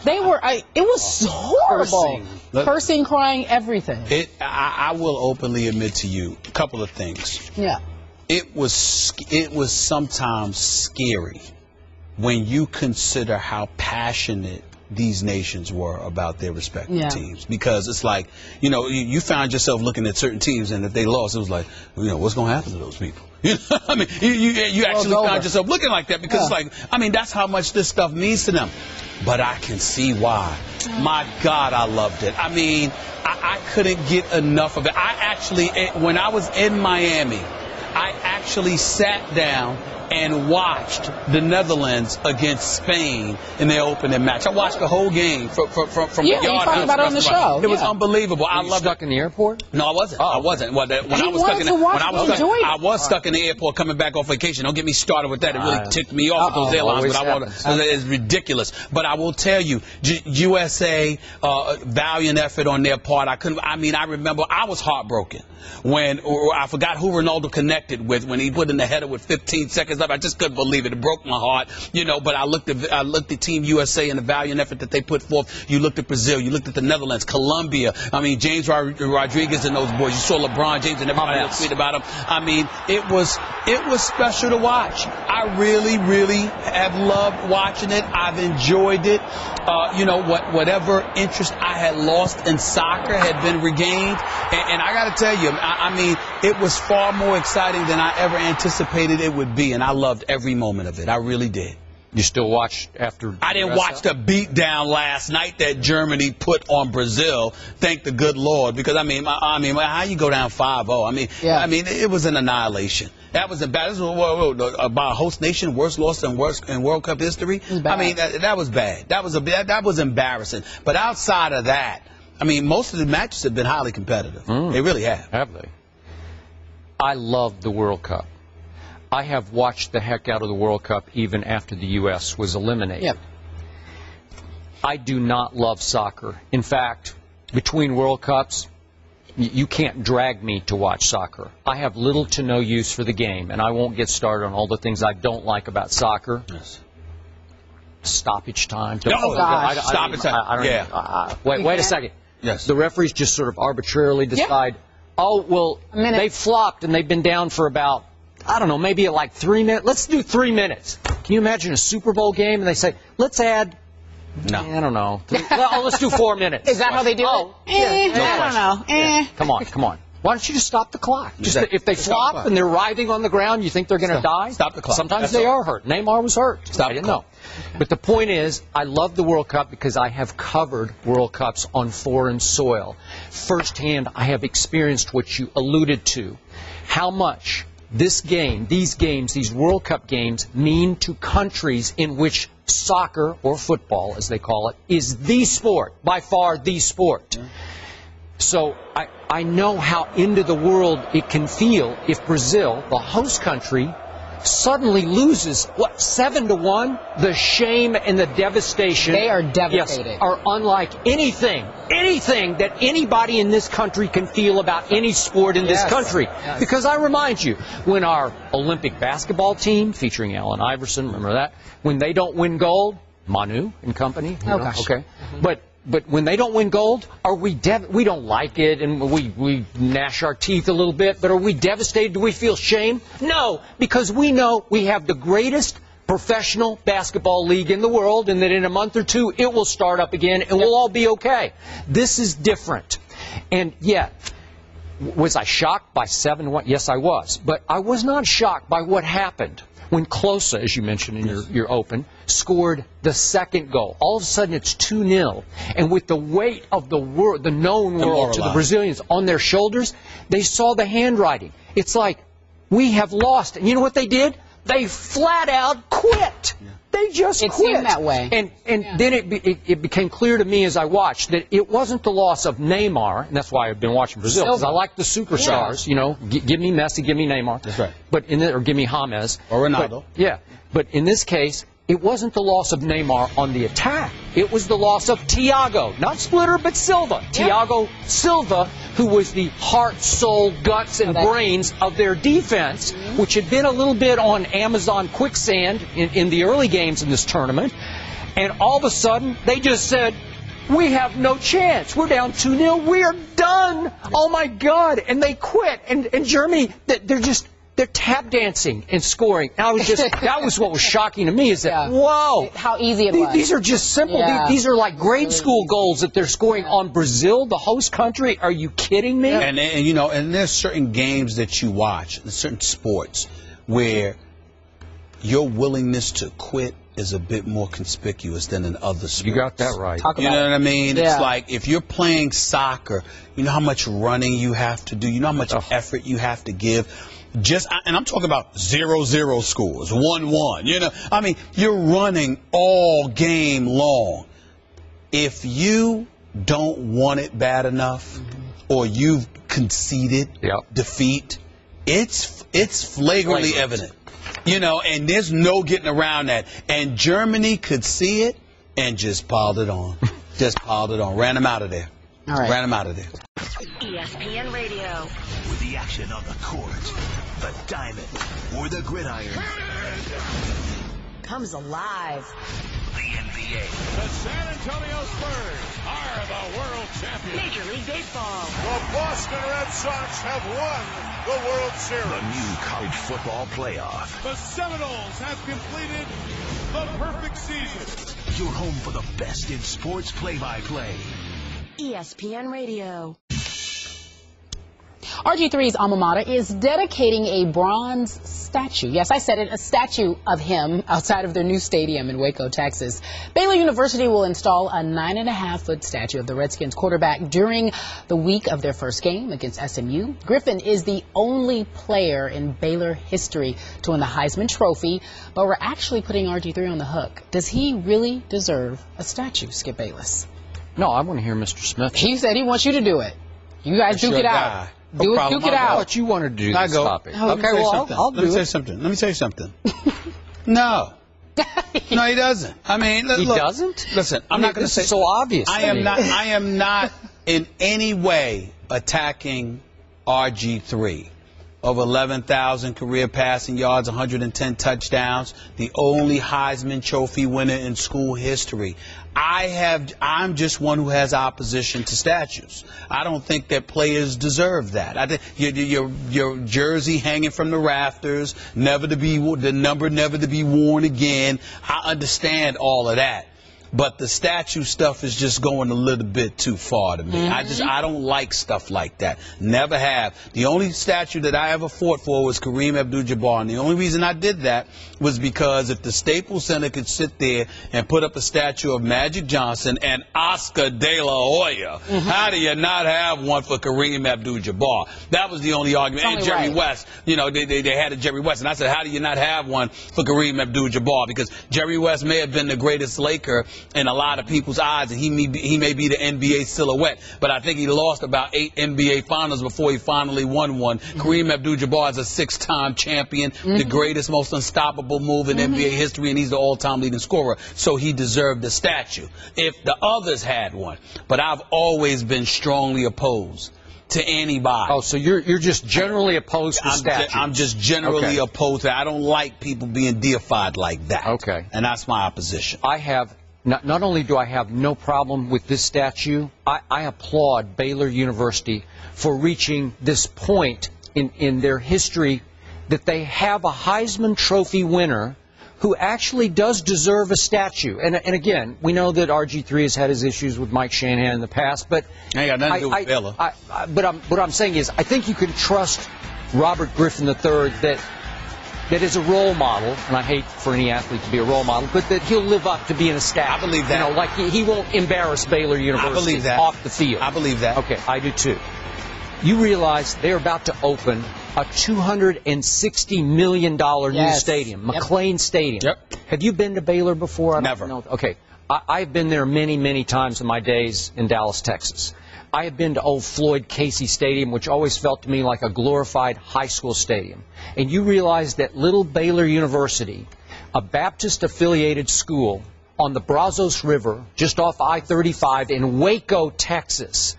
They were, it was horrible. Cursing, crying, everything.
I will openly admit to you a couple of things.
Yeah.
It was sometimes scary when you consider how passionate these nations were about their respective teams, because it's like, you found yourself looking at certain teams, and if they lost, it was like, what's going to happen to those people? I mean, you actually found yourself looking like that, because it's like, that's how much this stuff means to them. But I can see why. My God, I loved it. I couldn't get enough of it. I actually, when I was in Miami, I actually sat down and watched the Netherlands against Spain in their opening match. I watched the whole game from the yard.
Yeah, you talked about it on the show.
It was unbelievable. I loved
stuck in the airport?
No, I wasn't. I wasn't. When I was stuck in the airport coming back off vacation. Don't get me started with that. It really ticked me off with those airlines. But it's ridiculous. But I will tell you, USA, valiant effort on their part. I remember I was heartbroken when I forgot who Ronaldo connected with when he put in the header with 15 seconds left. I just couldn't believe it. It broke my heart, But I looked at Team USA and the valiant effort that they put forth. You looked at Brazil. You looked at the Netherlands, Colombia. James Rodriguez and those boys. You saw LeBron James and everybody else tweet about him. It was special to watch. I really, really have loved watching it. I've enjoyed it. Whatever interest I had lost in soccer had been regained. And I got to tell you, it was far more exciting than I ever anticipated it would be, and I loved every moment of it. I really did.
You still watched after?
I didn't watch the beatdown last night that Germany put on Brazil. Thank the good Lord, because how you go down 5-0? It was an annihilation. That was about a host nation worst loss in World Cup history. That was bad. That was embarrassing. But outside of that, most of the matches have been highly competitive. They really have.
Have they? I loved the World Cup. I have watched the heck out of the World Cup even after the U.S. was eliminated.
Yep.
I do not love soccer. In fact, between World Cups, you can't drag me to watch soccer. I have little to no use for the game, and I won't get started on all the things I don't like about soccer.
Yes.
Stoppage time.
Stoppage
time. Wait a second.
Yes.
The referees just sort of arbitrarily decide, they flopped and they've been down for about, maybe like 3 minutes. Let's do 3 minutes. Can you imagine a Super Bowl game and they say, let's add, I don't know. Let's do 4 minutes.
Is that how they do it? I don't know.
Come on. Why don't you just stop the clock? If they flop and they're writhing on the ground, you think they're going to die?
Stop the clock.
Sometimes they are hurt. Neymar was hurt. I didn't know. But the point is, I love the World Cup because I have covered World Cups on foreign soil. Firsthand, I have experienced what you alluded to, how much these World Cup games mean to countries in which soccer, or football as they call it, is the sport, by far the sport. Yeah. So I know how into the world it can feel if Brazil, the host country, suddenly loses, 7-1? The shame and the devastation.
They are devastated.
Yes, are unlike anything that anybody in this country can feel about any sport in this country. Yes. Because I remind you, when our Olympic basketball team, featuring Allen Iverson, remember that? When they don't win gold, Manu and company. Okay. But when they don't win gold, are we don't like it, and we gnash our teeth a little bit, but are we devastated? Do we feel shame? No, because we know we have the greatest professional basketball league in the world, and that in a month or two it will start up again and we'll all be okay. This is different. And yet, was I shocked by 7-1? Yes, I was. But I was not shocked by what happened when Closa, as you mentioned in your open, scored the second goal. All of a sudden, it's 2-0. And with the weight of the known world to the Brazilians on their shoulders, they saw the handwriting. It's like, we have lost. And you know what they did? They flat out quit. Yeah. They just quit.
It seemed that way.
And then it became clear to me as I watched that it wasn't the loss of Neymar, and that's why I've been watching Brazil, because I like the superstars. You know, give me Messi, give me Neymar.
That's right.
But or give me James.
Or Ronaldo.
But in this case, it wasn't the loss of Neymar on the attack. It was the loss of Thiago, not Splitter, but Silva. Thiago Silva, who was the heart, soul, guts, and brains of their defense, which had been a little bit on Amazon quicksand in the early games in this tournament. And all of a sudden, they just said, we have no chance. We're down 2-0. We are done. Oh, my God. And they quit. And Germany, they're tap dancing and scoring. And I was that was what was shocking to me, is that, whoa.
How easy it was.
These are just simple. Yeah. These are like grade school goals that they're scoring on Brazil, the host country. Are you kidding me?
And you know, and there's certain games that you watch, certain sports, where your willingness to quit is a bit more conspicuous than in other sports.
You got that right.
You know what I mean? It's like, if you're playing soccer, you know how much running you have to do. You know how much effort you have to give. And I'm talking about 0-0 scores, 1-1. You know, I mean, you're running all game long. If you don't want it bad enough, or you've conceded defeat, it's flagrantly evident. You know, and there's no getting around that. And Germany could see it and just piled it on. Just piled it on. Ran them out of there.
All right.
Ran them out of there.
ESPN Radio.
With the action on the court, the diamond, or the gridiron.
Comes alive.
The NBA.
The San Antonio Spurs are the world champions.
Major League Baseball.
The Boston Red Sox have won the World Series.
The new college football playoff.
The Seminoles have completed the perfect season.
Your home for the best in sports play-by-play.
ESPN Radio.
RG3's alma mater is dedicating a bronze statue. Yes, I said it, a statue of him outside of their new stadium in Waco, Texas. Baylor University will install a 9.5-foot statue of the Redskins quarterback during the week of their first game against SMU. Griffin is the only player in Baylor history to win the Heisman Trophy, but we're actually putting RG3 on the hook. Does he really deserve a statue, Skip Bayless?
No, I want to hear Mr. Smith.
He said he wants you to do it. You guys duke it out. Duke it out.
What you wanted to do this topic.
Okay, well, I'll do it. Let me tell you something. No. No, he doesn't. I mean, look,
he doesn't?
Listen, I'm not going to say.
This is so obvious.
I am not in any way attacking RG3. Over 11,000 career passing yards, 110 touchdowns, the only Heisman Trophy winner in school history. I'm just one who has opposition to statues. I don't think that players deserve that. I think your jersey hanging from the rafters, the number never to be worn again. I understand all of that. But the statue stuff is just going a little bit too far to me. I don't like stuff like that. Never have. The only statue that I ever fought for was Kareem Abdul-Jabbar. And the only reason I did that was because if the Staples Center could sit there and put up a statue of Magic Johnson and Oscar De La Hoya, how do you not have one for Kareem Abdul-Jabbar? That was the only argument. And Jerry West, you know, they had a Jerry West. And I said, how do you not have one for Kareem Abdul-Jabbar? Because Jerry West may have been the greatest Laker in a lot of people's eyes, and he may be the NBA silhouette, but I think he lost about 8 NBA finals before he finally won one. Kareem Abdul-Jabbar is a 6-time champion, the greatest, most unstoppable move in NBA history, and he's the all-time leading scorer, so he deserved the statue if the others had one. But I've always been strongly opposed to anybody.
Oh, so you're just generally opposed to statues?
I'm just generally opposed to it. I don't like people being deified like that.
Okay.
And that's my opposition.
I have... Not only do I have no problem with this statue, I applaud Baylor University for reaching this point in their history that they have a Heisman Trophy winner who actually does deserve a statue. And again, we know that RG3 has had his issues with Mike Shanahan in the past, but
Ain't got nothing to do with Baylor.
But what I'm saying is, I think you can trust Robert Griffin III that is a role model, and I hate for any athlete to be a role model, but that he'll live up to being a statue.
I believe that.
You know, like he won't embarrass Baylor University
I believe that.
off the field.
I believe that.
Okay, I do too. You realize they're about to open a $260 million new stadium, McLean Stadium.
Yep.
Have you been to Baylor before?
Never.
Okay. I've been there many, many times in my days in Dallas, Texas. I have been to old Floyd Casey Stadium, which always felt to me like a glorified high school stadium. And you realize that little Baylor University, a Baptist-affiliated school on the Brazos River, just off I-35 in Waco, Texas,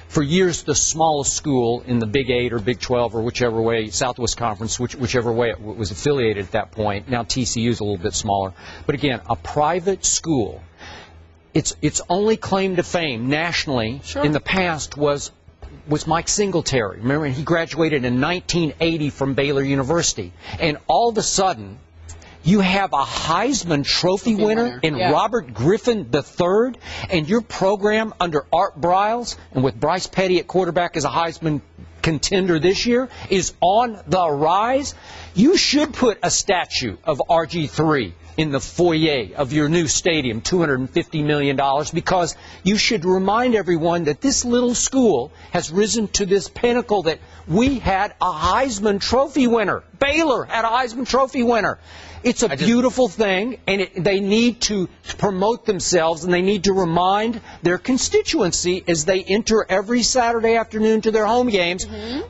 for years the smallest school in the Big 8 or Big 12 or whichever way, Southwest Conference, whichever way it was affiliated at that point. Now TCU is a little bit smaller. But again, a private school. Its only claim to fame nationally in the past was Mike Singletary. Remember, he graduated in 1980 from Baylor University. And all of a sudden, you have a Heisman Trophy winner in Robert Griffin III, and your program under Art Briles, and with Bryce Petty at quarterback as a Heisman contender this year, is on the rise. You should put a statue of RG3 in the foyer of your new stadium, $250 million, because you should remind everyone that this little school has risen to this pinnacle that we had a Heisman Trophy winner. Baylor had a Heisman Trophy winner. It's a beautiful thing, and they need to promote themselves, and they need to remind their constituency as they enter every Saturday afternoon to their home games,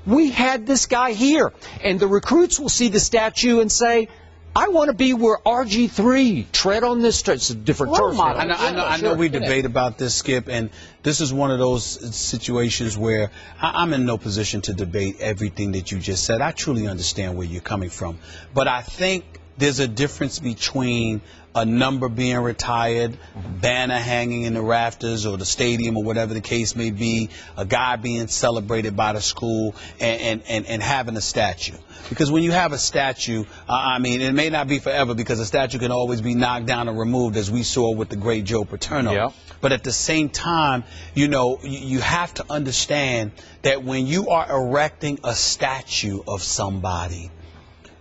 we had this guy here. And the recruits will see the statue and say, I want to be where RG3 tread on this. It's a different turf.
I know we debate about this, Skip, and this is one of those situations where I'm in no position to debate everything that you just said. I truly understand where you're coming from. But I think there's a difference between a number being retired, banner hanging in the rafters or the stadium or whatever the case may be, a guy being celebrated by the school, and having a statue. Because when you have a statue, I mean, it may not be forever because a statue can always be knocked down or removed, as we saw with the great Joe Paterno.
Yeah.
But at the same time, you know, you have to understand that when you are erecting a statue of somebody,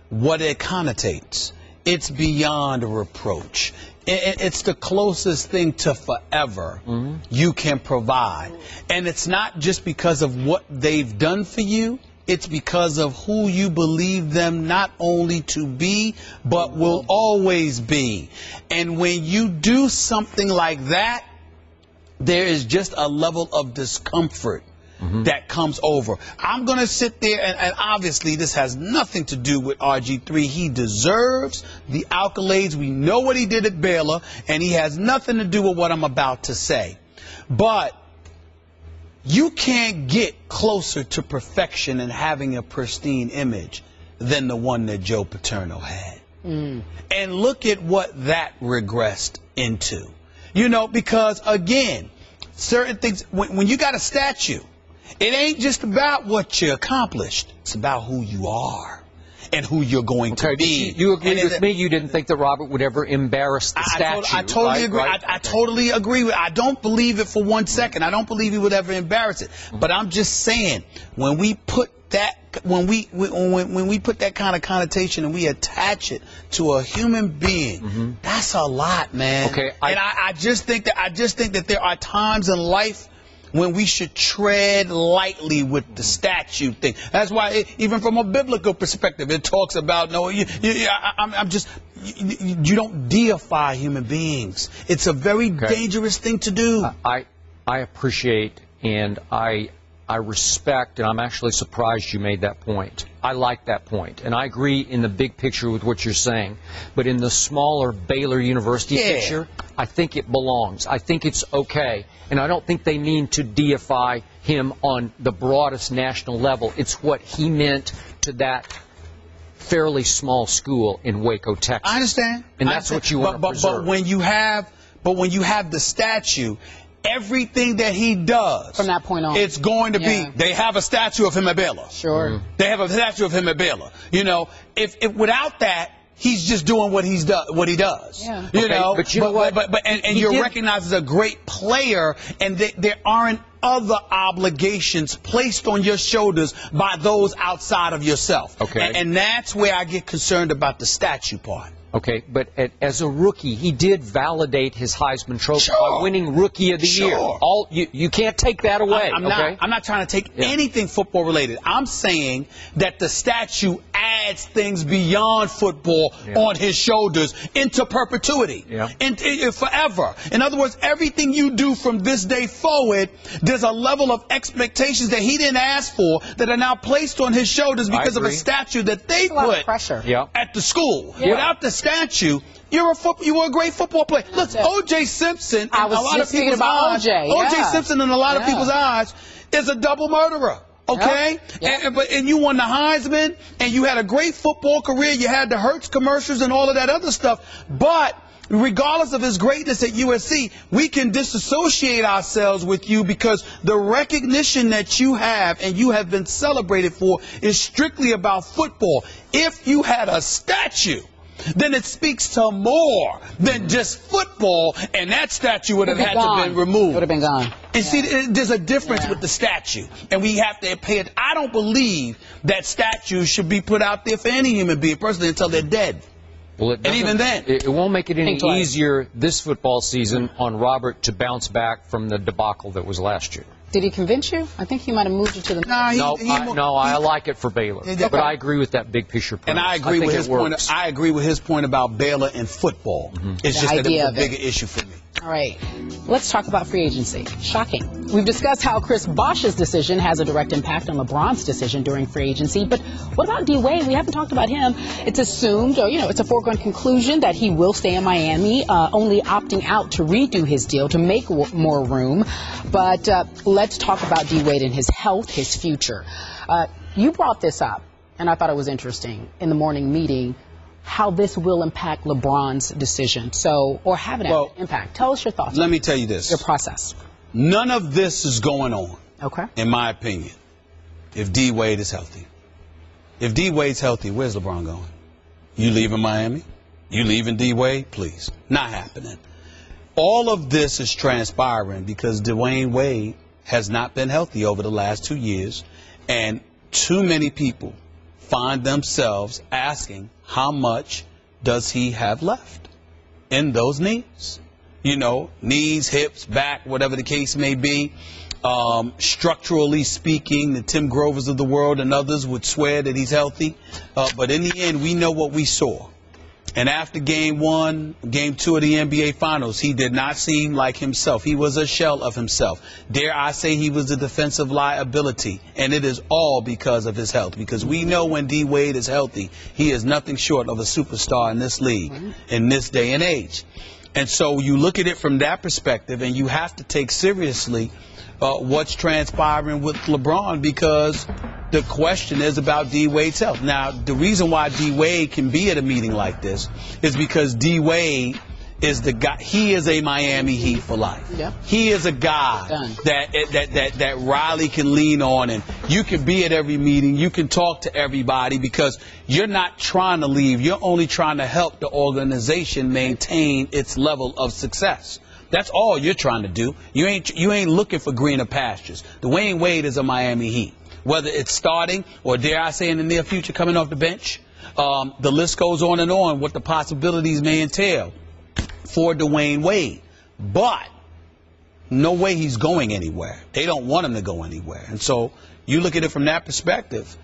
what it connotates, it's beyond a reproach. It's the closest thing to forever you can provide. And it's not just because of what they've done for you. It's because of who you believe them not only to be, but will always be. And when you do something like that, there is just a level of discomfort that comes over. I'm going to sit there, and obviously this has nothing to do with RG3. He deserves the accolades. We know what he did at Baylor, and he has nothing to do with what I'm about to say. But you can't get closer to perfection and having a pristine image than the one that Joe Paterno had. And look at what that regressed into. You know, because, again, certain things, when you got a statue, it ain't just about what you accomplished. It's about who you are and who you're going to be.
You agree with me? You didn't think that Robert would ever embarrass the statue.
I totally agree.
Right?
I totally agree with. I don't believe it for 1 second. I don't believe he would ever embarrass it. But I'm just saying, when we put that, when we put that kind of connotation and we attach it to a human being, that's a lot, man.
Okay.
And I just think that there are times in life when we should tread lightly with the statue thing. That's why, even from a biblical perspective, it talks about, no, you don't deify human beings. It's a very dangerous thing to do.
I appreciate and I respect, and I'm actually surprised you made that point. I like that point, and I agree in the big picture with what you're saying. But in the smaller Baylor University picture, I think it belongs. I think it's okay, and I don't think they mean to deify him on the broadest national level. It's what he meant to that fairly small school in Waco, Texas.
I understand,
and that's what you want to preserve.
But when you have the statue, everything that he does
from that point on,
it's going to be. They have a statue of him at Baylor.
Sure.
They have a statue of him at Baylor. You know, if without that, he's just doing what he does.
Yeah.
You
Okay,
know,
but you know what?
And you're recognized as a great player, and there aren't other obligations placed on your shoulders by those outside of yourself.
Okay.
And that's where I get concerned about the statue part.
Okay, but as a rookie, he did validate his Heisman Trophy
Sure.
by winning Rookie of the Year. You can't take that away.
I'm
okay?
not trying to take anything football related. I'm saying that the statue adds things beyond football on his shoulders into perpetuity, in forever. In other words, everything you do from this day forward, there's a level of expectations that he didn't ask for that are now placed on his shoulders because of a statue that they put at the school. Without the statue, you were a great football player. Look, O.J. Simpson, in a lot of people's eyes, O.J. Simpson in a lot of people's eyes is a double murderer. Okay? And you won the Heisman, and you had a great football career. You had the Hertz commercials and all of that other stuff. But regardless of his greatness at USC, we can disassociate ourselves with you because the recognition that you have and you have been celebrated for is strictly about football. If you had a statue, then it speaks to more than just football, and that statue would have had to have been removed.
It would have been gone.
And see, there's a difference with the statue, and we have to pay it. I don't believe that statues should be put out there for any human being, personally, until they're dead.
Well,
and even then,
it won't make it any easier this football season on Robert to bounce back from the debacle that was last year.
Did he convince you? I think he might have moved you to the...
I like it for Baylor. But I agree with that big picture premise.
And I agree with his point. I agree with his point about Baylor and football. It's just that it's a bigger issue for me.
All right, let's talk about free agency. Shocking. We've discussed how Chris Bosh's decision has a direct impact on LeBron's decision during free agency, but what about D. Wade? We haven't talked about him. It's assumed, or it's a foregone conclusion that he will stay in Miami, only opting out to redo his deal to make more room. But let's talk about D. Wade and his health, his future. You brought this up, and I thought it was interesting in the morning meeting, how this will impact LeBron's decision, or have an impact. Tell us your thoughts.
Let me tell you this.
Your process.
None of this is going on,
okay,
in my opinion, if D. Wade is healthy. If D. Wade's healthy, where's LeBron going? You leaving Miami? You leaving D. Wade? Please. Not happening. All of this is transpiring because Dwayne Wade has not been healthy over the last 2 years, and too many people find themselves asking, how much does he have left in those knees? Knees, hips, back, whatever the case may be. Structurally speaking, the Tim Grovers of the world and others would swear that he's healthy. But in the end, we know what we saw. And after game 1, game 2 of the NBA Finals, he did not seem like himself. He was a shell of himself. Dare I say he was a defensive liability. And it is all because of his health. Because we know when D. Wade is healthy, he is nothing short of a superstar in this league, in this day and age. And so you look at it from that perspective, and you have to take seriously what's transpiring with LeBron, because the question is about D. Wade's health. Now, the reason why D. Wade can be at a meeting like this is because D. Wade is the guy. He is a Miami Heat for life.
Yeah.
He is a guy that Riley can lean on, and you can be at every meeting. You can talk to everybody because you're not trying to leave. You're only trying to help the organization maintain its level of success. That's all you're trying to do. You ain't looking for greener pastures. Dwayne Wade is a Miami Heat. Whether it's starting or, dare I say, in the near future, coming off the bench, the list goes on and on what the possibilities may entail for Dwayne Wade. But no way he's going anywhere. They don't want him to go anywhere. And so you look at it from that perspective,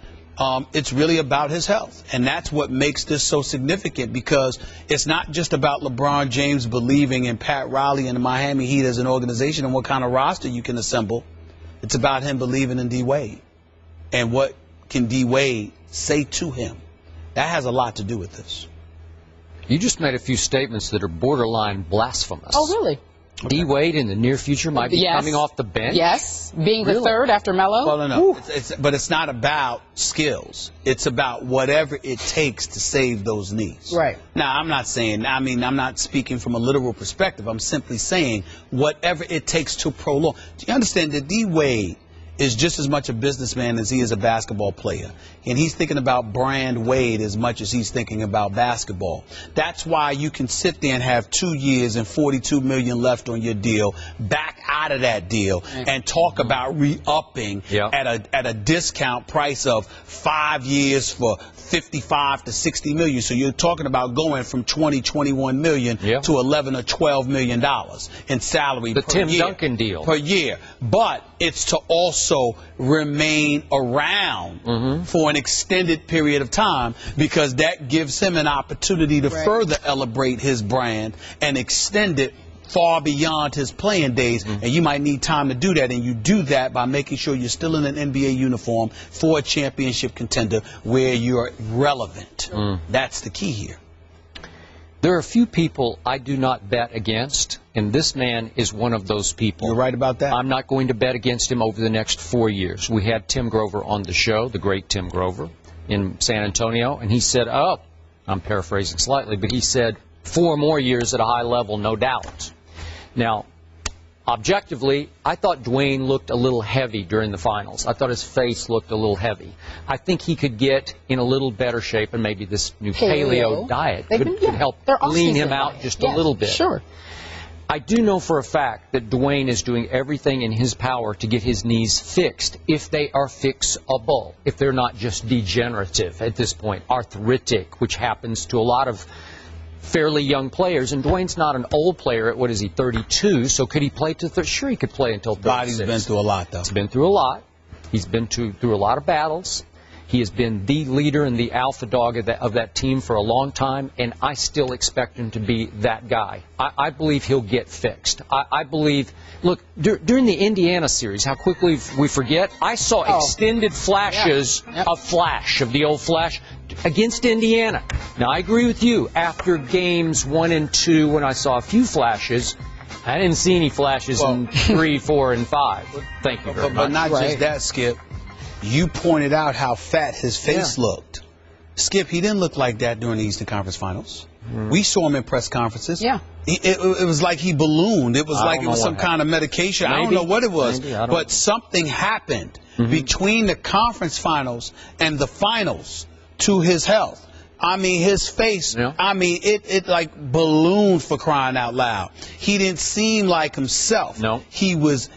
it's really about his health. And that's what makes this so significant, because it's not just about LeBron James believing in Pat Riley and the Miami Heat as an organization and what kind of roster you can assemble. It's about him believing in D. Wade. And what can D. Wade say to him? That has a lot to do with this.
You just made a few statements that are borderline blasphemous.
Oh, really?
D. Wade in the near future might be coming off the bench?
Yes, being the third after Melo.
Well, no. But it's not about skills. It's about whatever it takes to save those knees.
Right.
Now, I'm not speaking from a literal perspective. I'm simply saying whatever it takes to prolong. Do you understand that D. Wade is just as much a businessman as he is a basketball player. And he's thinking about brand Wade as much as he's thinking about basketball. That's why you can sit there and have 2 years and $42 million left on your deal, back out of that deal, and talk about re-upping at a discount price of 5 years for 55 to 60 million. So you're talking about going from 21 million to 11 or 12 million dollars in salary
the
per
Tim
year.
Duncan deal.
Per year. But it's to also remain around for an extended period of time, because that gives him an opportunity to further elevate his brand and extend it far beyond his playing days, and you might need time to do that, and you do that by making sure you're still in an NBA uniform for a championship contender where you're relevant. That's the key here.
There are a few people I do not bet against, and this man is one of those people.
You're right about that.
I'm not going to bet against him over the next 4 years. We had Tim Grover on the show, the great Tim Grover, in San Antonio, and he said, I'm paraphrasing slightly, but he said 4 more years at a high level, no doubt. Now, objectively, I thought Dwayne looked a little heavy during the finals. I thought his face looked a little heavy. I think he could get in a little better shape, and maybe this new paleo diet could help lean him out just a little bit.
Sure.
I do know for a fact that Dwayne is doing everything in his power to get his knees fixed, if they are fixable, if they're not just degenerative at this point, arthritic, which happens to a lot of fairly young players. And Dwayne's not an old player at, what is he, 32, so could he play to sure, he could play until 36.
Body's been through a lot, though.
He's been through a lot. He's been through a lot of battles. He has been the leader and the alpha dog of that team for a long time, and I still expect him to be that guy. I believe he'll get fixed. I believe, look, during the Indiana series, how quickly we forget, I saw extended flashes of the old Flash against Indiana. Now, I agree with you. After games 1 and 2, when I saw a few flashes, I didn't see any flashes in 3, 4, and 5. Thank you very much.
But not just that, Skip. You pointed out how fat his face looked. Skip, he didn't look like that during the Eastern Conference Finals. We saw him in press conferences. It was like he ballooned. It was like it was some kind of medication. I don't know what it was. But something happened between the conference finals and the finals to his health. I mean, his face, I mean, it like ballooned, for crying out loud. He didn't seem like himself.
No.
He was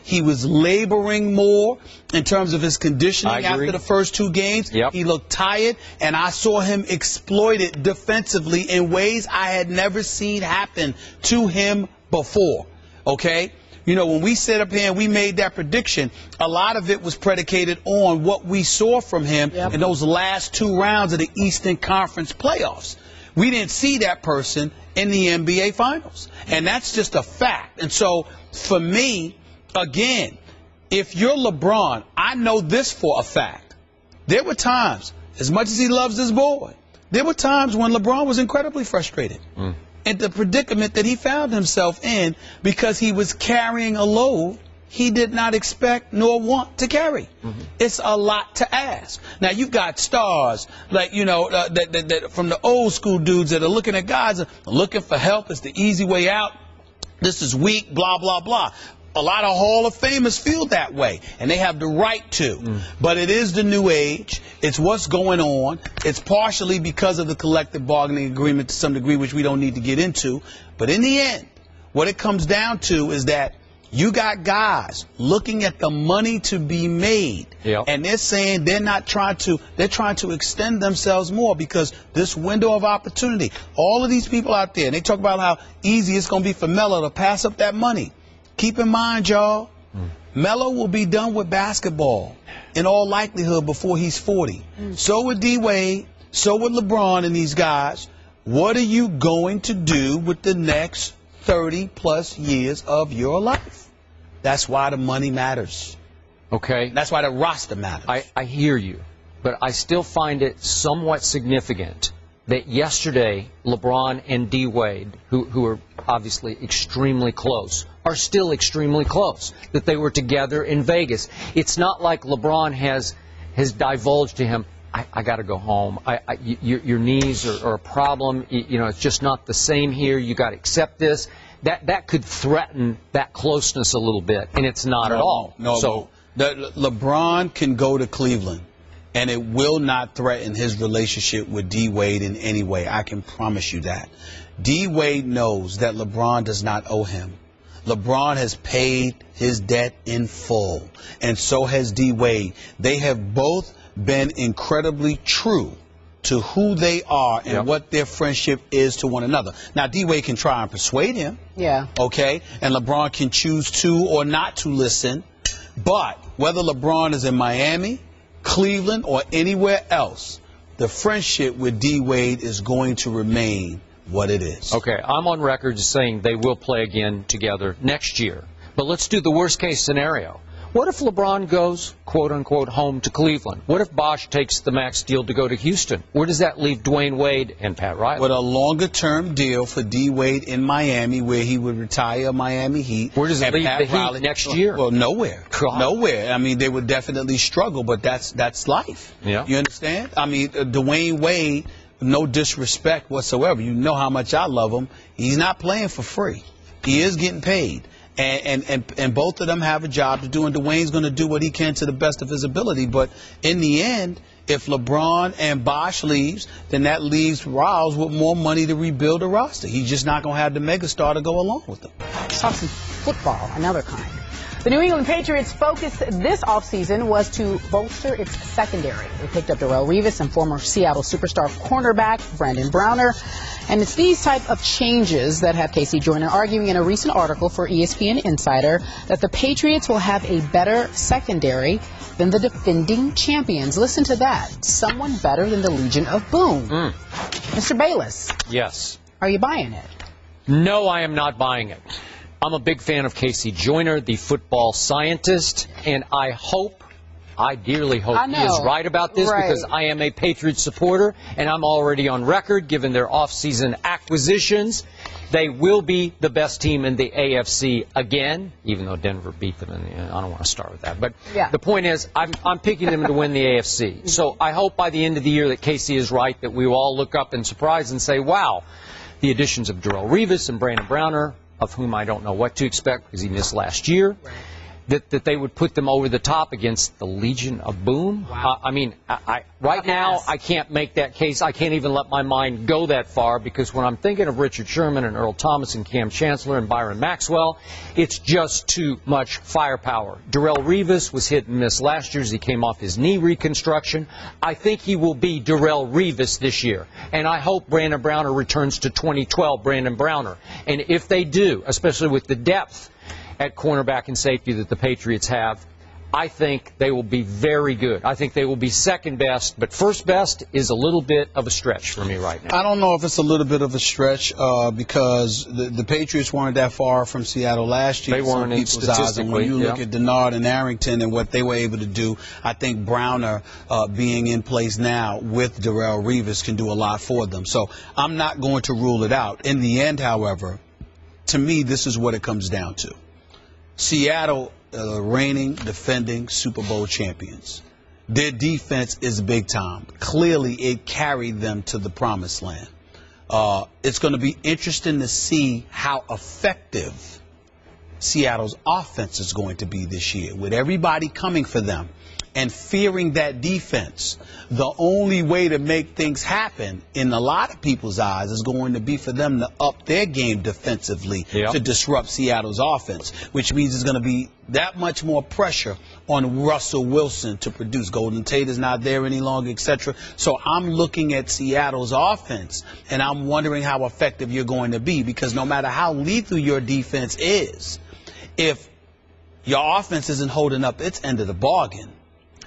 laboring more in terms of his conditioning after the first 2 games. He looked tired, and I saw him exploit it defensively in ways I had never seen happen to him before. Okay? You know, when we sat up here and we made that prediction, a lot of it was predicated on what we saw from him in those last 2 rounds of the Eastern Conference playoffs. We didn't see that person in the NBA Finals. And that's just a fact. And so, for me, again, if you're LeBron, I know this for a fact. There were times, as much as he loves this boy, there were times when LeBron was incredibly frustrated. And the predicament that he found himself in, because he was carrying a load he did not expect nor want to carry. It's a lot to ask. Now, you've got stars, like, you know, that from the old school dudes that are looking at guys, looking for help. It's the easy way out. This is weak, blah, blah, blah. A lot of Hall of Famers feel that way, and they have the right to. But it is the new age. It's what's going on. It's partially because of the collective bargaining agreement to some degree, which we don't need to get into. But in the end, what it comes down to is that you got guys looking at the money to be made, and they're saying they're trying to extend themselves more, because this window of opportunity, all of these people out there, and they talk about how easy it's going to be for Melo to pass up that money. Keep in mind, y'all, Melo will be done with basketball in all likelihood before he's 40. So would D-Wade, so would LeBron and these guys. What are you going to do with the next 30-plus years of your life? That's why the money matters.
Okay.
That's why the roster matters.
I hear you, but I still find it somewhat significant that yesterday LeBron and D-Wade, who are obviously extremely close, are still extremely close, that they were together in Vegas. It's not like LeBron has divulged to him, I got to go home. Your knees are a problem. You know, it's just not the same here. You got to accept this. That could threaten that closeness a little bit, and it's not at all.
No,
so
LeBron can go to Cleveland, and it will not threaten his relationship with D. Wade in any way. I can promise you that. D. Wade knows that LeBron does not owe him. LeBron has paid his debt in full, and so has D. Wade. They have both been incredibly true to who they are and what their friendship is to one another. Now, D. Wade can try and persuade him.
Yeah.
Okay? And LeBron can choose to or not to listen. But whether LeBron is in Miami, Cleveland, or anywhere else, the friendship with D. Wade is going to remain what it is.
Okay, I'm on record as saying they will play again together next year. But let's do the worst case scenario. What if LeBron goes, quote-unquote, home to Cleveland? What if Bosh takes the max deal to go to Houston? Where does that leave Dwayne Wade and Pat Riley?
With a longer-term deal for D. Wade in Miami, where he would retire Miami Heat.
Where does it leave the Heat next year?
Well, nowhere.
God.
Nowhere. I mean, they would definitely struggle, but that's life.
Yeah.
You understand? I mean, Dwayne Wade, no disrespect whatsoever. You know how much I love him. He's not playing for free. He is getting paid. And both of them have a job to do, and Dwayne's going to do what he can to the best of his ability. But in the end, if LeBron and Bosh leaves, then that leaves Riles with more money to rebuild a roster. He's just not going to have the megastar to go along with them.
Let's talk some football, another kind. The New England Patriots' focus this offseason was to bolster its secondary. They picked up Darrelle Revis and former Seattle superstar cornerback Brandon Browner. And it's these type of changes that have Casey Joyner arguing in a recent article for ESPN Insider that the Patriots will have a better secondary than the defending champions. Listen to that. Someone better than the Legion of Boom. Mr. Bayless.
Yes.
Are you buying it?
No, I am not buying it. I'm a big fan of Casey Joyner, the football scientist, and I dearly hope he is right about this because I am a Patriots supporter, and I'm already on record, given their offseason acquisitions. They will be the best team in the AFC again, even though Denver beat them. I don't want to start with that. But the point is, I'm picking them to win the AFC. So I hope by the end of the year that Casey is right, that we will all look up in surprise and say, wow, the additions of Darrelle Revis and Brandon Browner, of whom I don't know what to expect because he missed last year, that they would put them over the top against the Legion of Boom.
Wow.
Right now, I can't make that case. I can't even let my mind go that far because when I'm thinking of Richard Sherman and Earl Thomas and Cam Chancellor and Byron Maxwell, it's just too much firepower. Darrelle Revis was hit and miss last year as he came off his knee reconstruction. I think he will be Darrelle Revis this year. And I hope Brandon Browner returns to 2012 Brandon Browner. And if they do, especially with the depth at cornerback and safety that the Patriots have, I think they will be very good. I think they will be second best, but first best is a little bit of a stretch for me right now.
I don't know if it's a little bit of a stretch because the Patriots weren't that far from Seattle last year.
They weren't statistically.
And when you look at Denard and Arrington and what they were able to do, I think Browner being in place now with Darrelle Revis can do a lot for them. So I'm not going to rule it out. In the end, however, to me, this is what it comes down to. Seattle, reigning, defending Super Bowl champions. Their defense is big time. Clearly, it carried them to the promised land. It's going to be interesting to see how effective Seattle's offense is going to be this year. With everybody coming for them and fearing that defense, the only way to make things happen in a lot of people's eyes is going to be for them to up their game defensively to disrupt Seattle's offense, which means there's going to be that much more pressure on Russell Wilson to produce. Golden Tate is not there any longer, etc. So I'm looking at Seattle's offense, and I'm wondering how effective you're going to be, because no matter how lethal your defense is, if your offense isn't holding up its end of the bargain,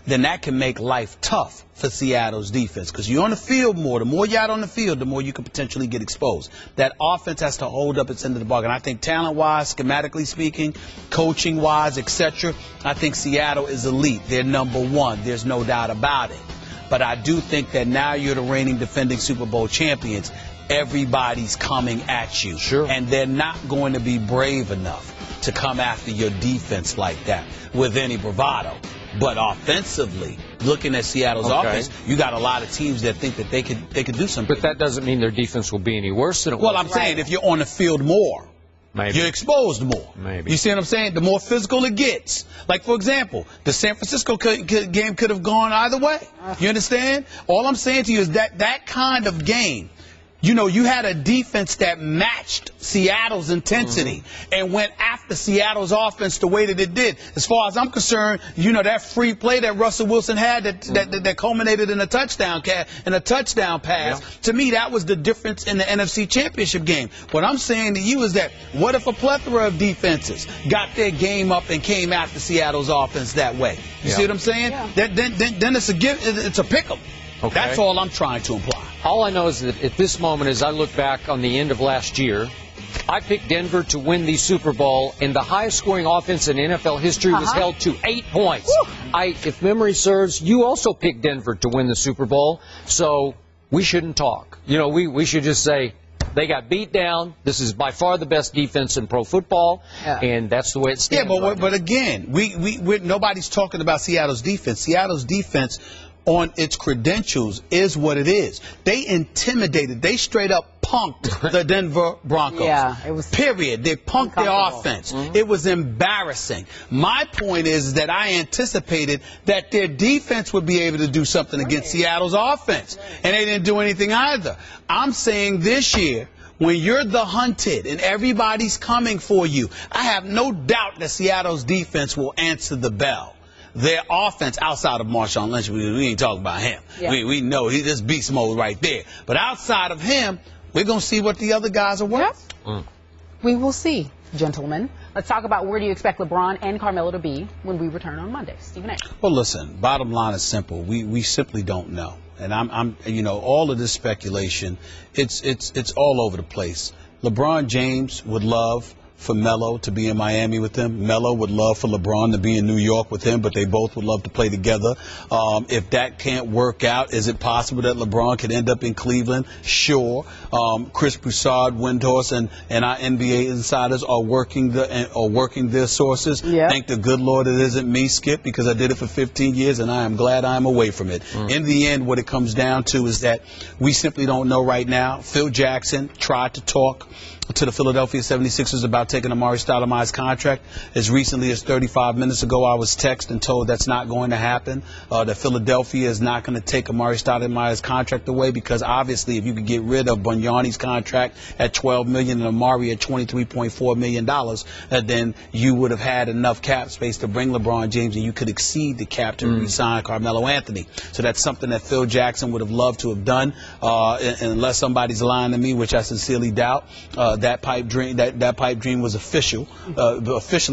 then that can make life tough for Seattle's defense, because you're on the field more. The more you're out on the field, the more you can potentially get exposed. That offense has to hold up its end of the bargain. I think talent-wise, schematically speaking, coaching-wise, etc., I think Seattle is elite. They're number one. There's no doubt about it. But I do think that now you're the reigning defending Super Bowl champions. Everybody's coming at you.
Sure.
And they're not going to be brave enough to come after your defense like that with any bravado. But offensively, looking at Seattle's offense, you got a lot of teams that think that they could do something.
But that doesn't mean their defense will be any worse than it was.
Well, I'm saying if you're on the field more,
Maybe.
You're exposed more.
Maybe.
You see what I'm saying? The more physical it gets. Like, for example, the San Francisco game could have gone either way. You understand? All I'm saying to you is that kind of game, you know, you had a defense that matched Seattle's intensity and went after Seattle's offense the way that it did. As far as I'm concerned, you know, that free play that Russell Wilson had that culminated in a touchdown pass, to me, that was the difference in the NFC Championship game. What I'm saying to you is that what if a plethora of defenses got their game up and came after Seattle's offense that way? You see what I'm saying?
Yeah.
Then it's a pick 'em.
Okay.
That's all I'm trying to imply.
All I know is that at this moment, as I look back on the end of last year, I picked Denver to win the Super Bowl, and the highest scoring offense in NFL history was held to 8 points. If memory serves, you also picked Denver to win the Super Bowl, so we shouldn't talk. You know, we should just say they got beat down. This is by far the best defense in pro football, and that's the way it stands.
Yeah, but again, nobody's talking about Seattle's defense. Seattle's defense on its credentials is what it is. They intimidated. They straight up punked the Denver Broncos.
Yeah, it was.
Period. They punked their offense. It was embarrassing. My point is that I anticipated that their defense would be able to do something against Seattle's offense, and they didn't do anything either. I'm saying this year, when you're the hunted and everybody's coming for you, I have no doubt that Seattle's defense will answer the bell. Their offense, outside of Marshawn Lynch, we ain't talking about him.
Yeah.
We know he's just beast mode right there. But outside of him, we're going to see what the other guys are worth.
We will see, gentlemen. Let's talk about where do you expect LeBron and Carmelo to be when we return on Monday. Stephen A.
Well, listen, bottom line is simple. We simply don't know. And I'm you know, all of this speculation, it's all over the place. LeBron James would love for Melo to be in Miami with him. Melo would love for LeBron to be in New York with him, but they both would love to play together. If that can't work out, is it possible that LeBron could end up in Cleveland? Sure. Chris Broussard, Windhorst, and our NBA insiders are working their sources.
Yeah.
Thank the good Lord it isn't me, Skip, because I did it for 15 years, and I am glad I am away from it. In the end, what it comes down to is that we simply don't know right now. Phil Jackson tried to talk to the Philadelphia 76ers about taking Amari Stoudemire's contract. As recently as 35 minutes ago, I was texted and told that's not going to happen, that Philadelphia is not going to take Amari Stoudemire's contract away, because obviously if you could get rid of Bunyani's contract at $12 million and Amari at $23.4 million, then you would have had enough cap space to bring LeBron James, and you could exceed the cap to re-sign Carmelo Anthony. So that's something that Phil Jackson would have loved to have done, unless somebody's lying to me, which I sincerely doubt. That pipe dream was officially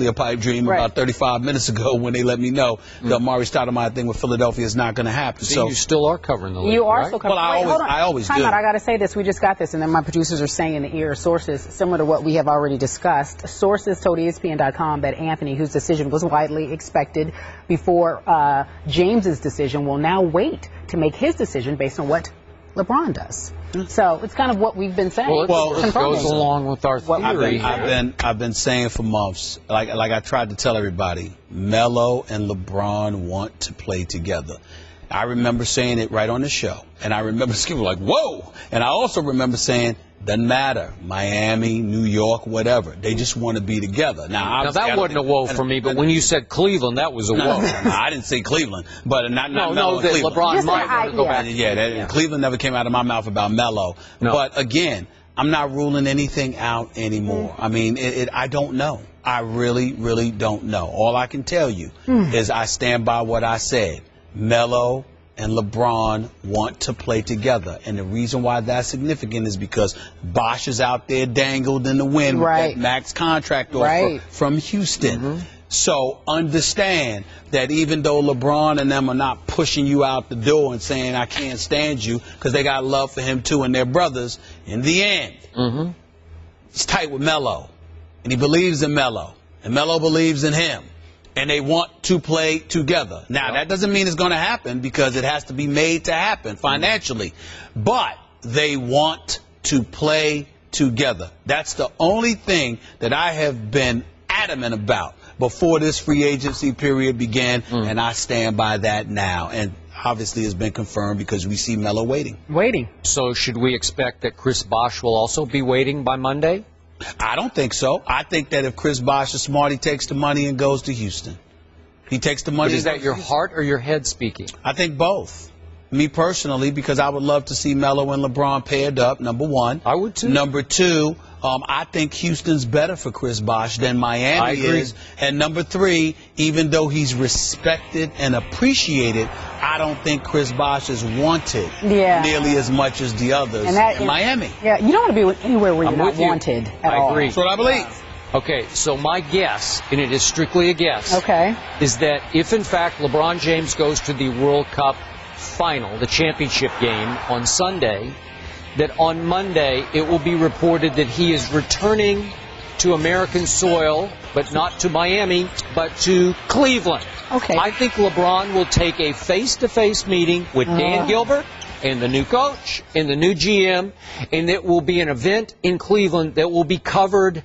a pipe dream about 35 minutes ago when they let me know the Amari Stoudemire thing with Philadelphia is not going to happen.
See,
so
you still are covering the league,
You are
right?
still covering.
Well, I always do.
Time out, I got to say this. We just got this, and then my producers are saying in the ear sources similar to what we have already discussed. Sources told ESPN.com that Anthony, whose decision was widely expected before James's decision, will now wait to make his decision based on what LeBron does. So it's kind of what we've been saying.
Well, it goes along with our theory.
I've been saying for months, like I tried to tell everybody, Melo and LeBron want to play together. I remember saying it right on the show, and I remember people like, whoa! And I also remember saying, doesn't matter, Miami, New York, whatever. They just want to be together. Now that
wasn't a whoa for me, but when you said Cleveland, that was a whoa.
No, I didn't say Cleveland, but not Melo and Cleveland.
LeBron might want to go back.
Cleveland never came out of my mouth about Melo.
No.
But again, I'm not ruling anything out anymore. I mean, I don't know. I really, really don't know. All I can tell you is I stand by what I said. Melo and LeBron want to play together. And the reason why that's significant is because Bosh is out there dangled in the wind with that max contract offer from Houston. So understand that even though LeBron and them are not pushing you out the door and saying, I can't stand you, because they got love for him too and their brothers, in the end, he's tight with Melo. And he believes in Melo. And Melo believes in him. And they want to play together. Now, that doesn't mean it's going to happen, because it has to be made to happen financially. But they want to play together. That's the only thing that I have been adamant about before this free agency period began, and I stand by that now. And obviously it's been confirmed because we see Melo waiting.
So should we expect that Chris Bosh will also be waiting by Monday?
I don't think so. I think that if Chris Bosh is smart, he takes the money and goes to Houston. He takes the money.
But is that your heart or your head speaking?
I think both. Me personally, because I would love to see Melo and LeBron paired up, number one.
I would too.
Number two, I think Houston's better for Chris Bosh than Miami is. And number three, even though he's respected and appreciated, I don't think Chris Bosh is wanted nearly as much as the others in Miami.
Yeah, you don't want to be anywhere where you're not wanted at all.
I agree. That's what I believe.
Okay, so my guess, and it is strictly a guess, is that if in fact LeBron James goes to the World Cup final, the championship game on Sunday, that on Monday it will be reported that he is returning to American soil, but not to Miami, but to Cleveland.
Okay.
I think LeBron will take a face-to-face meeting with Dan Gilbert and the new coach and the new GM, and it will be an event in Cleveland that will be covered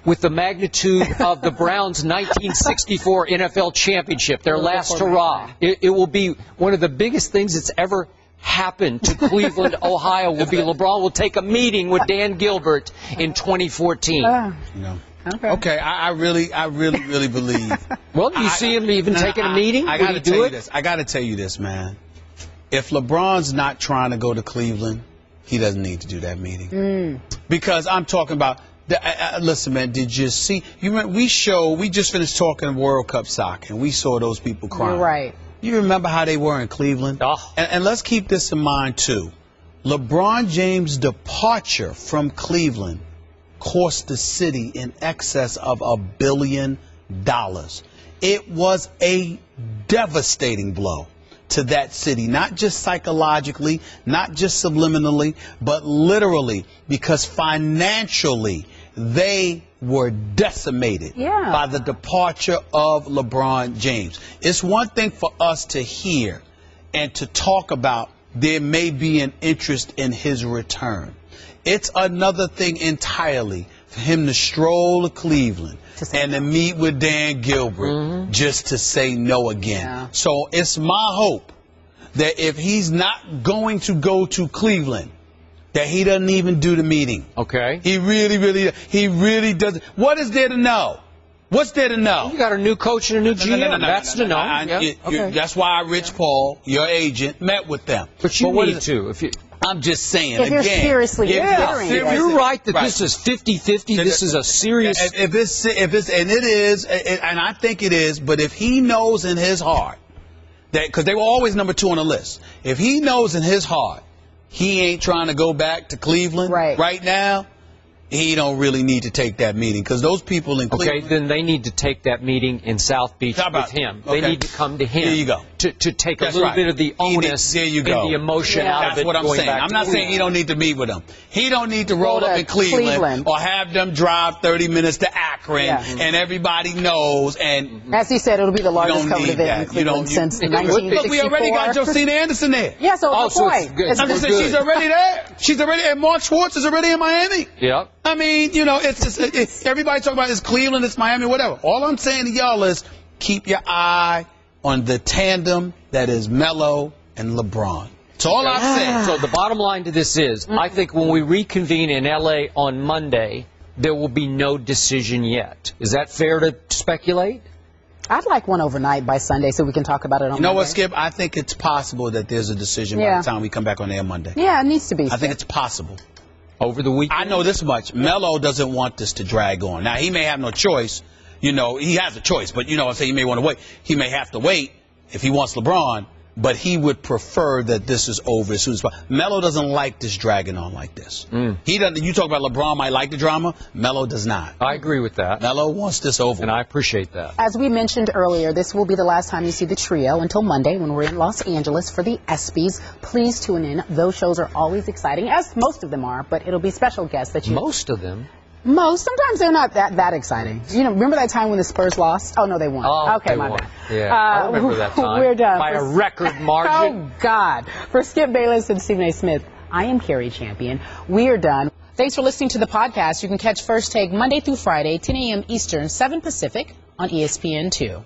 with the magnitude of the Browns' 1964 NFL championship, their last hurrah. It will be one of the biggest things that's ever happened to Cleveland, Ohio. Will be LeBron will take a meeting with Dan Gilbert in 2014.
Okay, I really believe.
Well, do you see him even taking a meeting?
I got to tell you this. I got to tell you this, man. If LeBron's not trying to go to Cleveland, he doesn't need to do that meeting. Because I'm talking about. Listen, man, did you see? You remember, we just finished talking World Cup soccer, and we saw those people crying.
Right.
You remember how they were in Cleveland? And let's keep this in mind, too. LeBron James' departure from Cleveland cost the city in excess of $1 billion. It was a devastating blow to that city, not just psychologically, not just subliminally, but literally, because financially they were decimated by the departure of LeBron James. It's one thing for us to hear and to talk about there may be an interest in his return. It's another thing entirely for him to stroll to Cleveland and to meet with Dan Gilbert just to say no again. So it's my hope that if he's not going to go to Cleveland, that he doesn't even do the meeting.
Okay.
He really doesn't. What is there to know? What's there to know?
You got a new coach and a new GM. That's to know.
That's why Rich Paul, your agent, met with them.
But you need to.
I'm just saying,
if you're seriously considering it.
You're right that this is 50-50. This is a serious.
And it is, and I think it is. But if he knows in his heart that, because they were always number 2 on the list, if he knows in his heart he ain't trying to go back to Cleveland right now, he don't really need to take that meeting, because those people in Cleveland.
Okay, then they need to take that meeting in South Beach with him. They need to come to him.
There you go.
To take a little bit of the onus and the emotion out of it.
That's what I'm saying. I'm not saying he don't need to meet with them. He don't need to roll up in Cleveland or have them drive 30 minutes to Akron and everybody knows. And
as he said, it'll be the largest covered event in Cleveland since 1964.
Look, we already got Josina Anderson there.
Yeah, so what's the point?
I'm just saying, she's already there. She's already, and Mark Schwartz is already in Miami.
Yeah.
I mean, you know, it's just, everybody talking about it's Cleveland, it's Miami, whatever. All I'm saying to y'all is keep your eye on the tandem that is Melo and LeBron. That's all I'm saying.
So the bottom line to this is, I think when we reconvene in L.A. on Monday, there will be no decision yet. Is that fair to speculate?
I'd like one overnight by Sunday so we can talk about it on Monday.
You know what, Skip? I think it's possible that there's a decision by the time we come back on air Monday.
Yeah, it needs to be.
I think it's possible.
Over the weekend?
I know this much. Melo doesn't want this to drag on. Now, he may have no choice. You know, he has a choice, but you know, I say he may want to wait. He may have to wait if he wants LeBron, but he would prefer that this is over as soon as possible. Melo doesn't like this dragging on like this. He doesn't. You talk about LeBron might like the drama. Melo does not.
I agree with that.
Melo wants this over.
And I appreciate that.
As we mentioned earlier, this will be the last time you see the trio until Monday when we're in Los Angeles for the ESPYs. Please tune in. Those shows are always exciting, as most of them are, but it'll be special guests that you...
Most of them?
Sometimes they're not that exciting. You know, remember that time when the Spurs lost? Oh, no, they won.
Oh,
okay, my bad.
Yeah, I remember that time.
We're done.
By a record margin.
Oh, God. For Skip Bayless and Stephen A. Smith, I am Carrie Champion. We are done. Thanks for listening to the podcast. You can catch First Take Monday through Friday, 10 a.m. Eastern, 7 Pacific on ESPN2.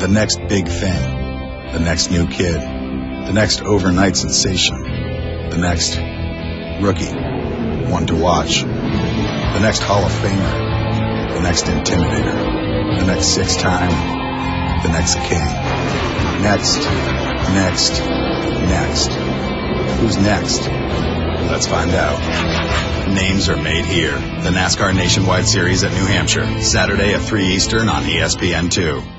The next big thing, the next new kid, the next overnight sensation, the next rookie, one to watch. the next Hall of Famer, the next Intimidator, the next 6-time, the next King. Next. Who's next? Let's find out. Names are made here. The NASCAR Nationwide Series at New Hampshire, Saturday at 3 Eastern on ESPN2.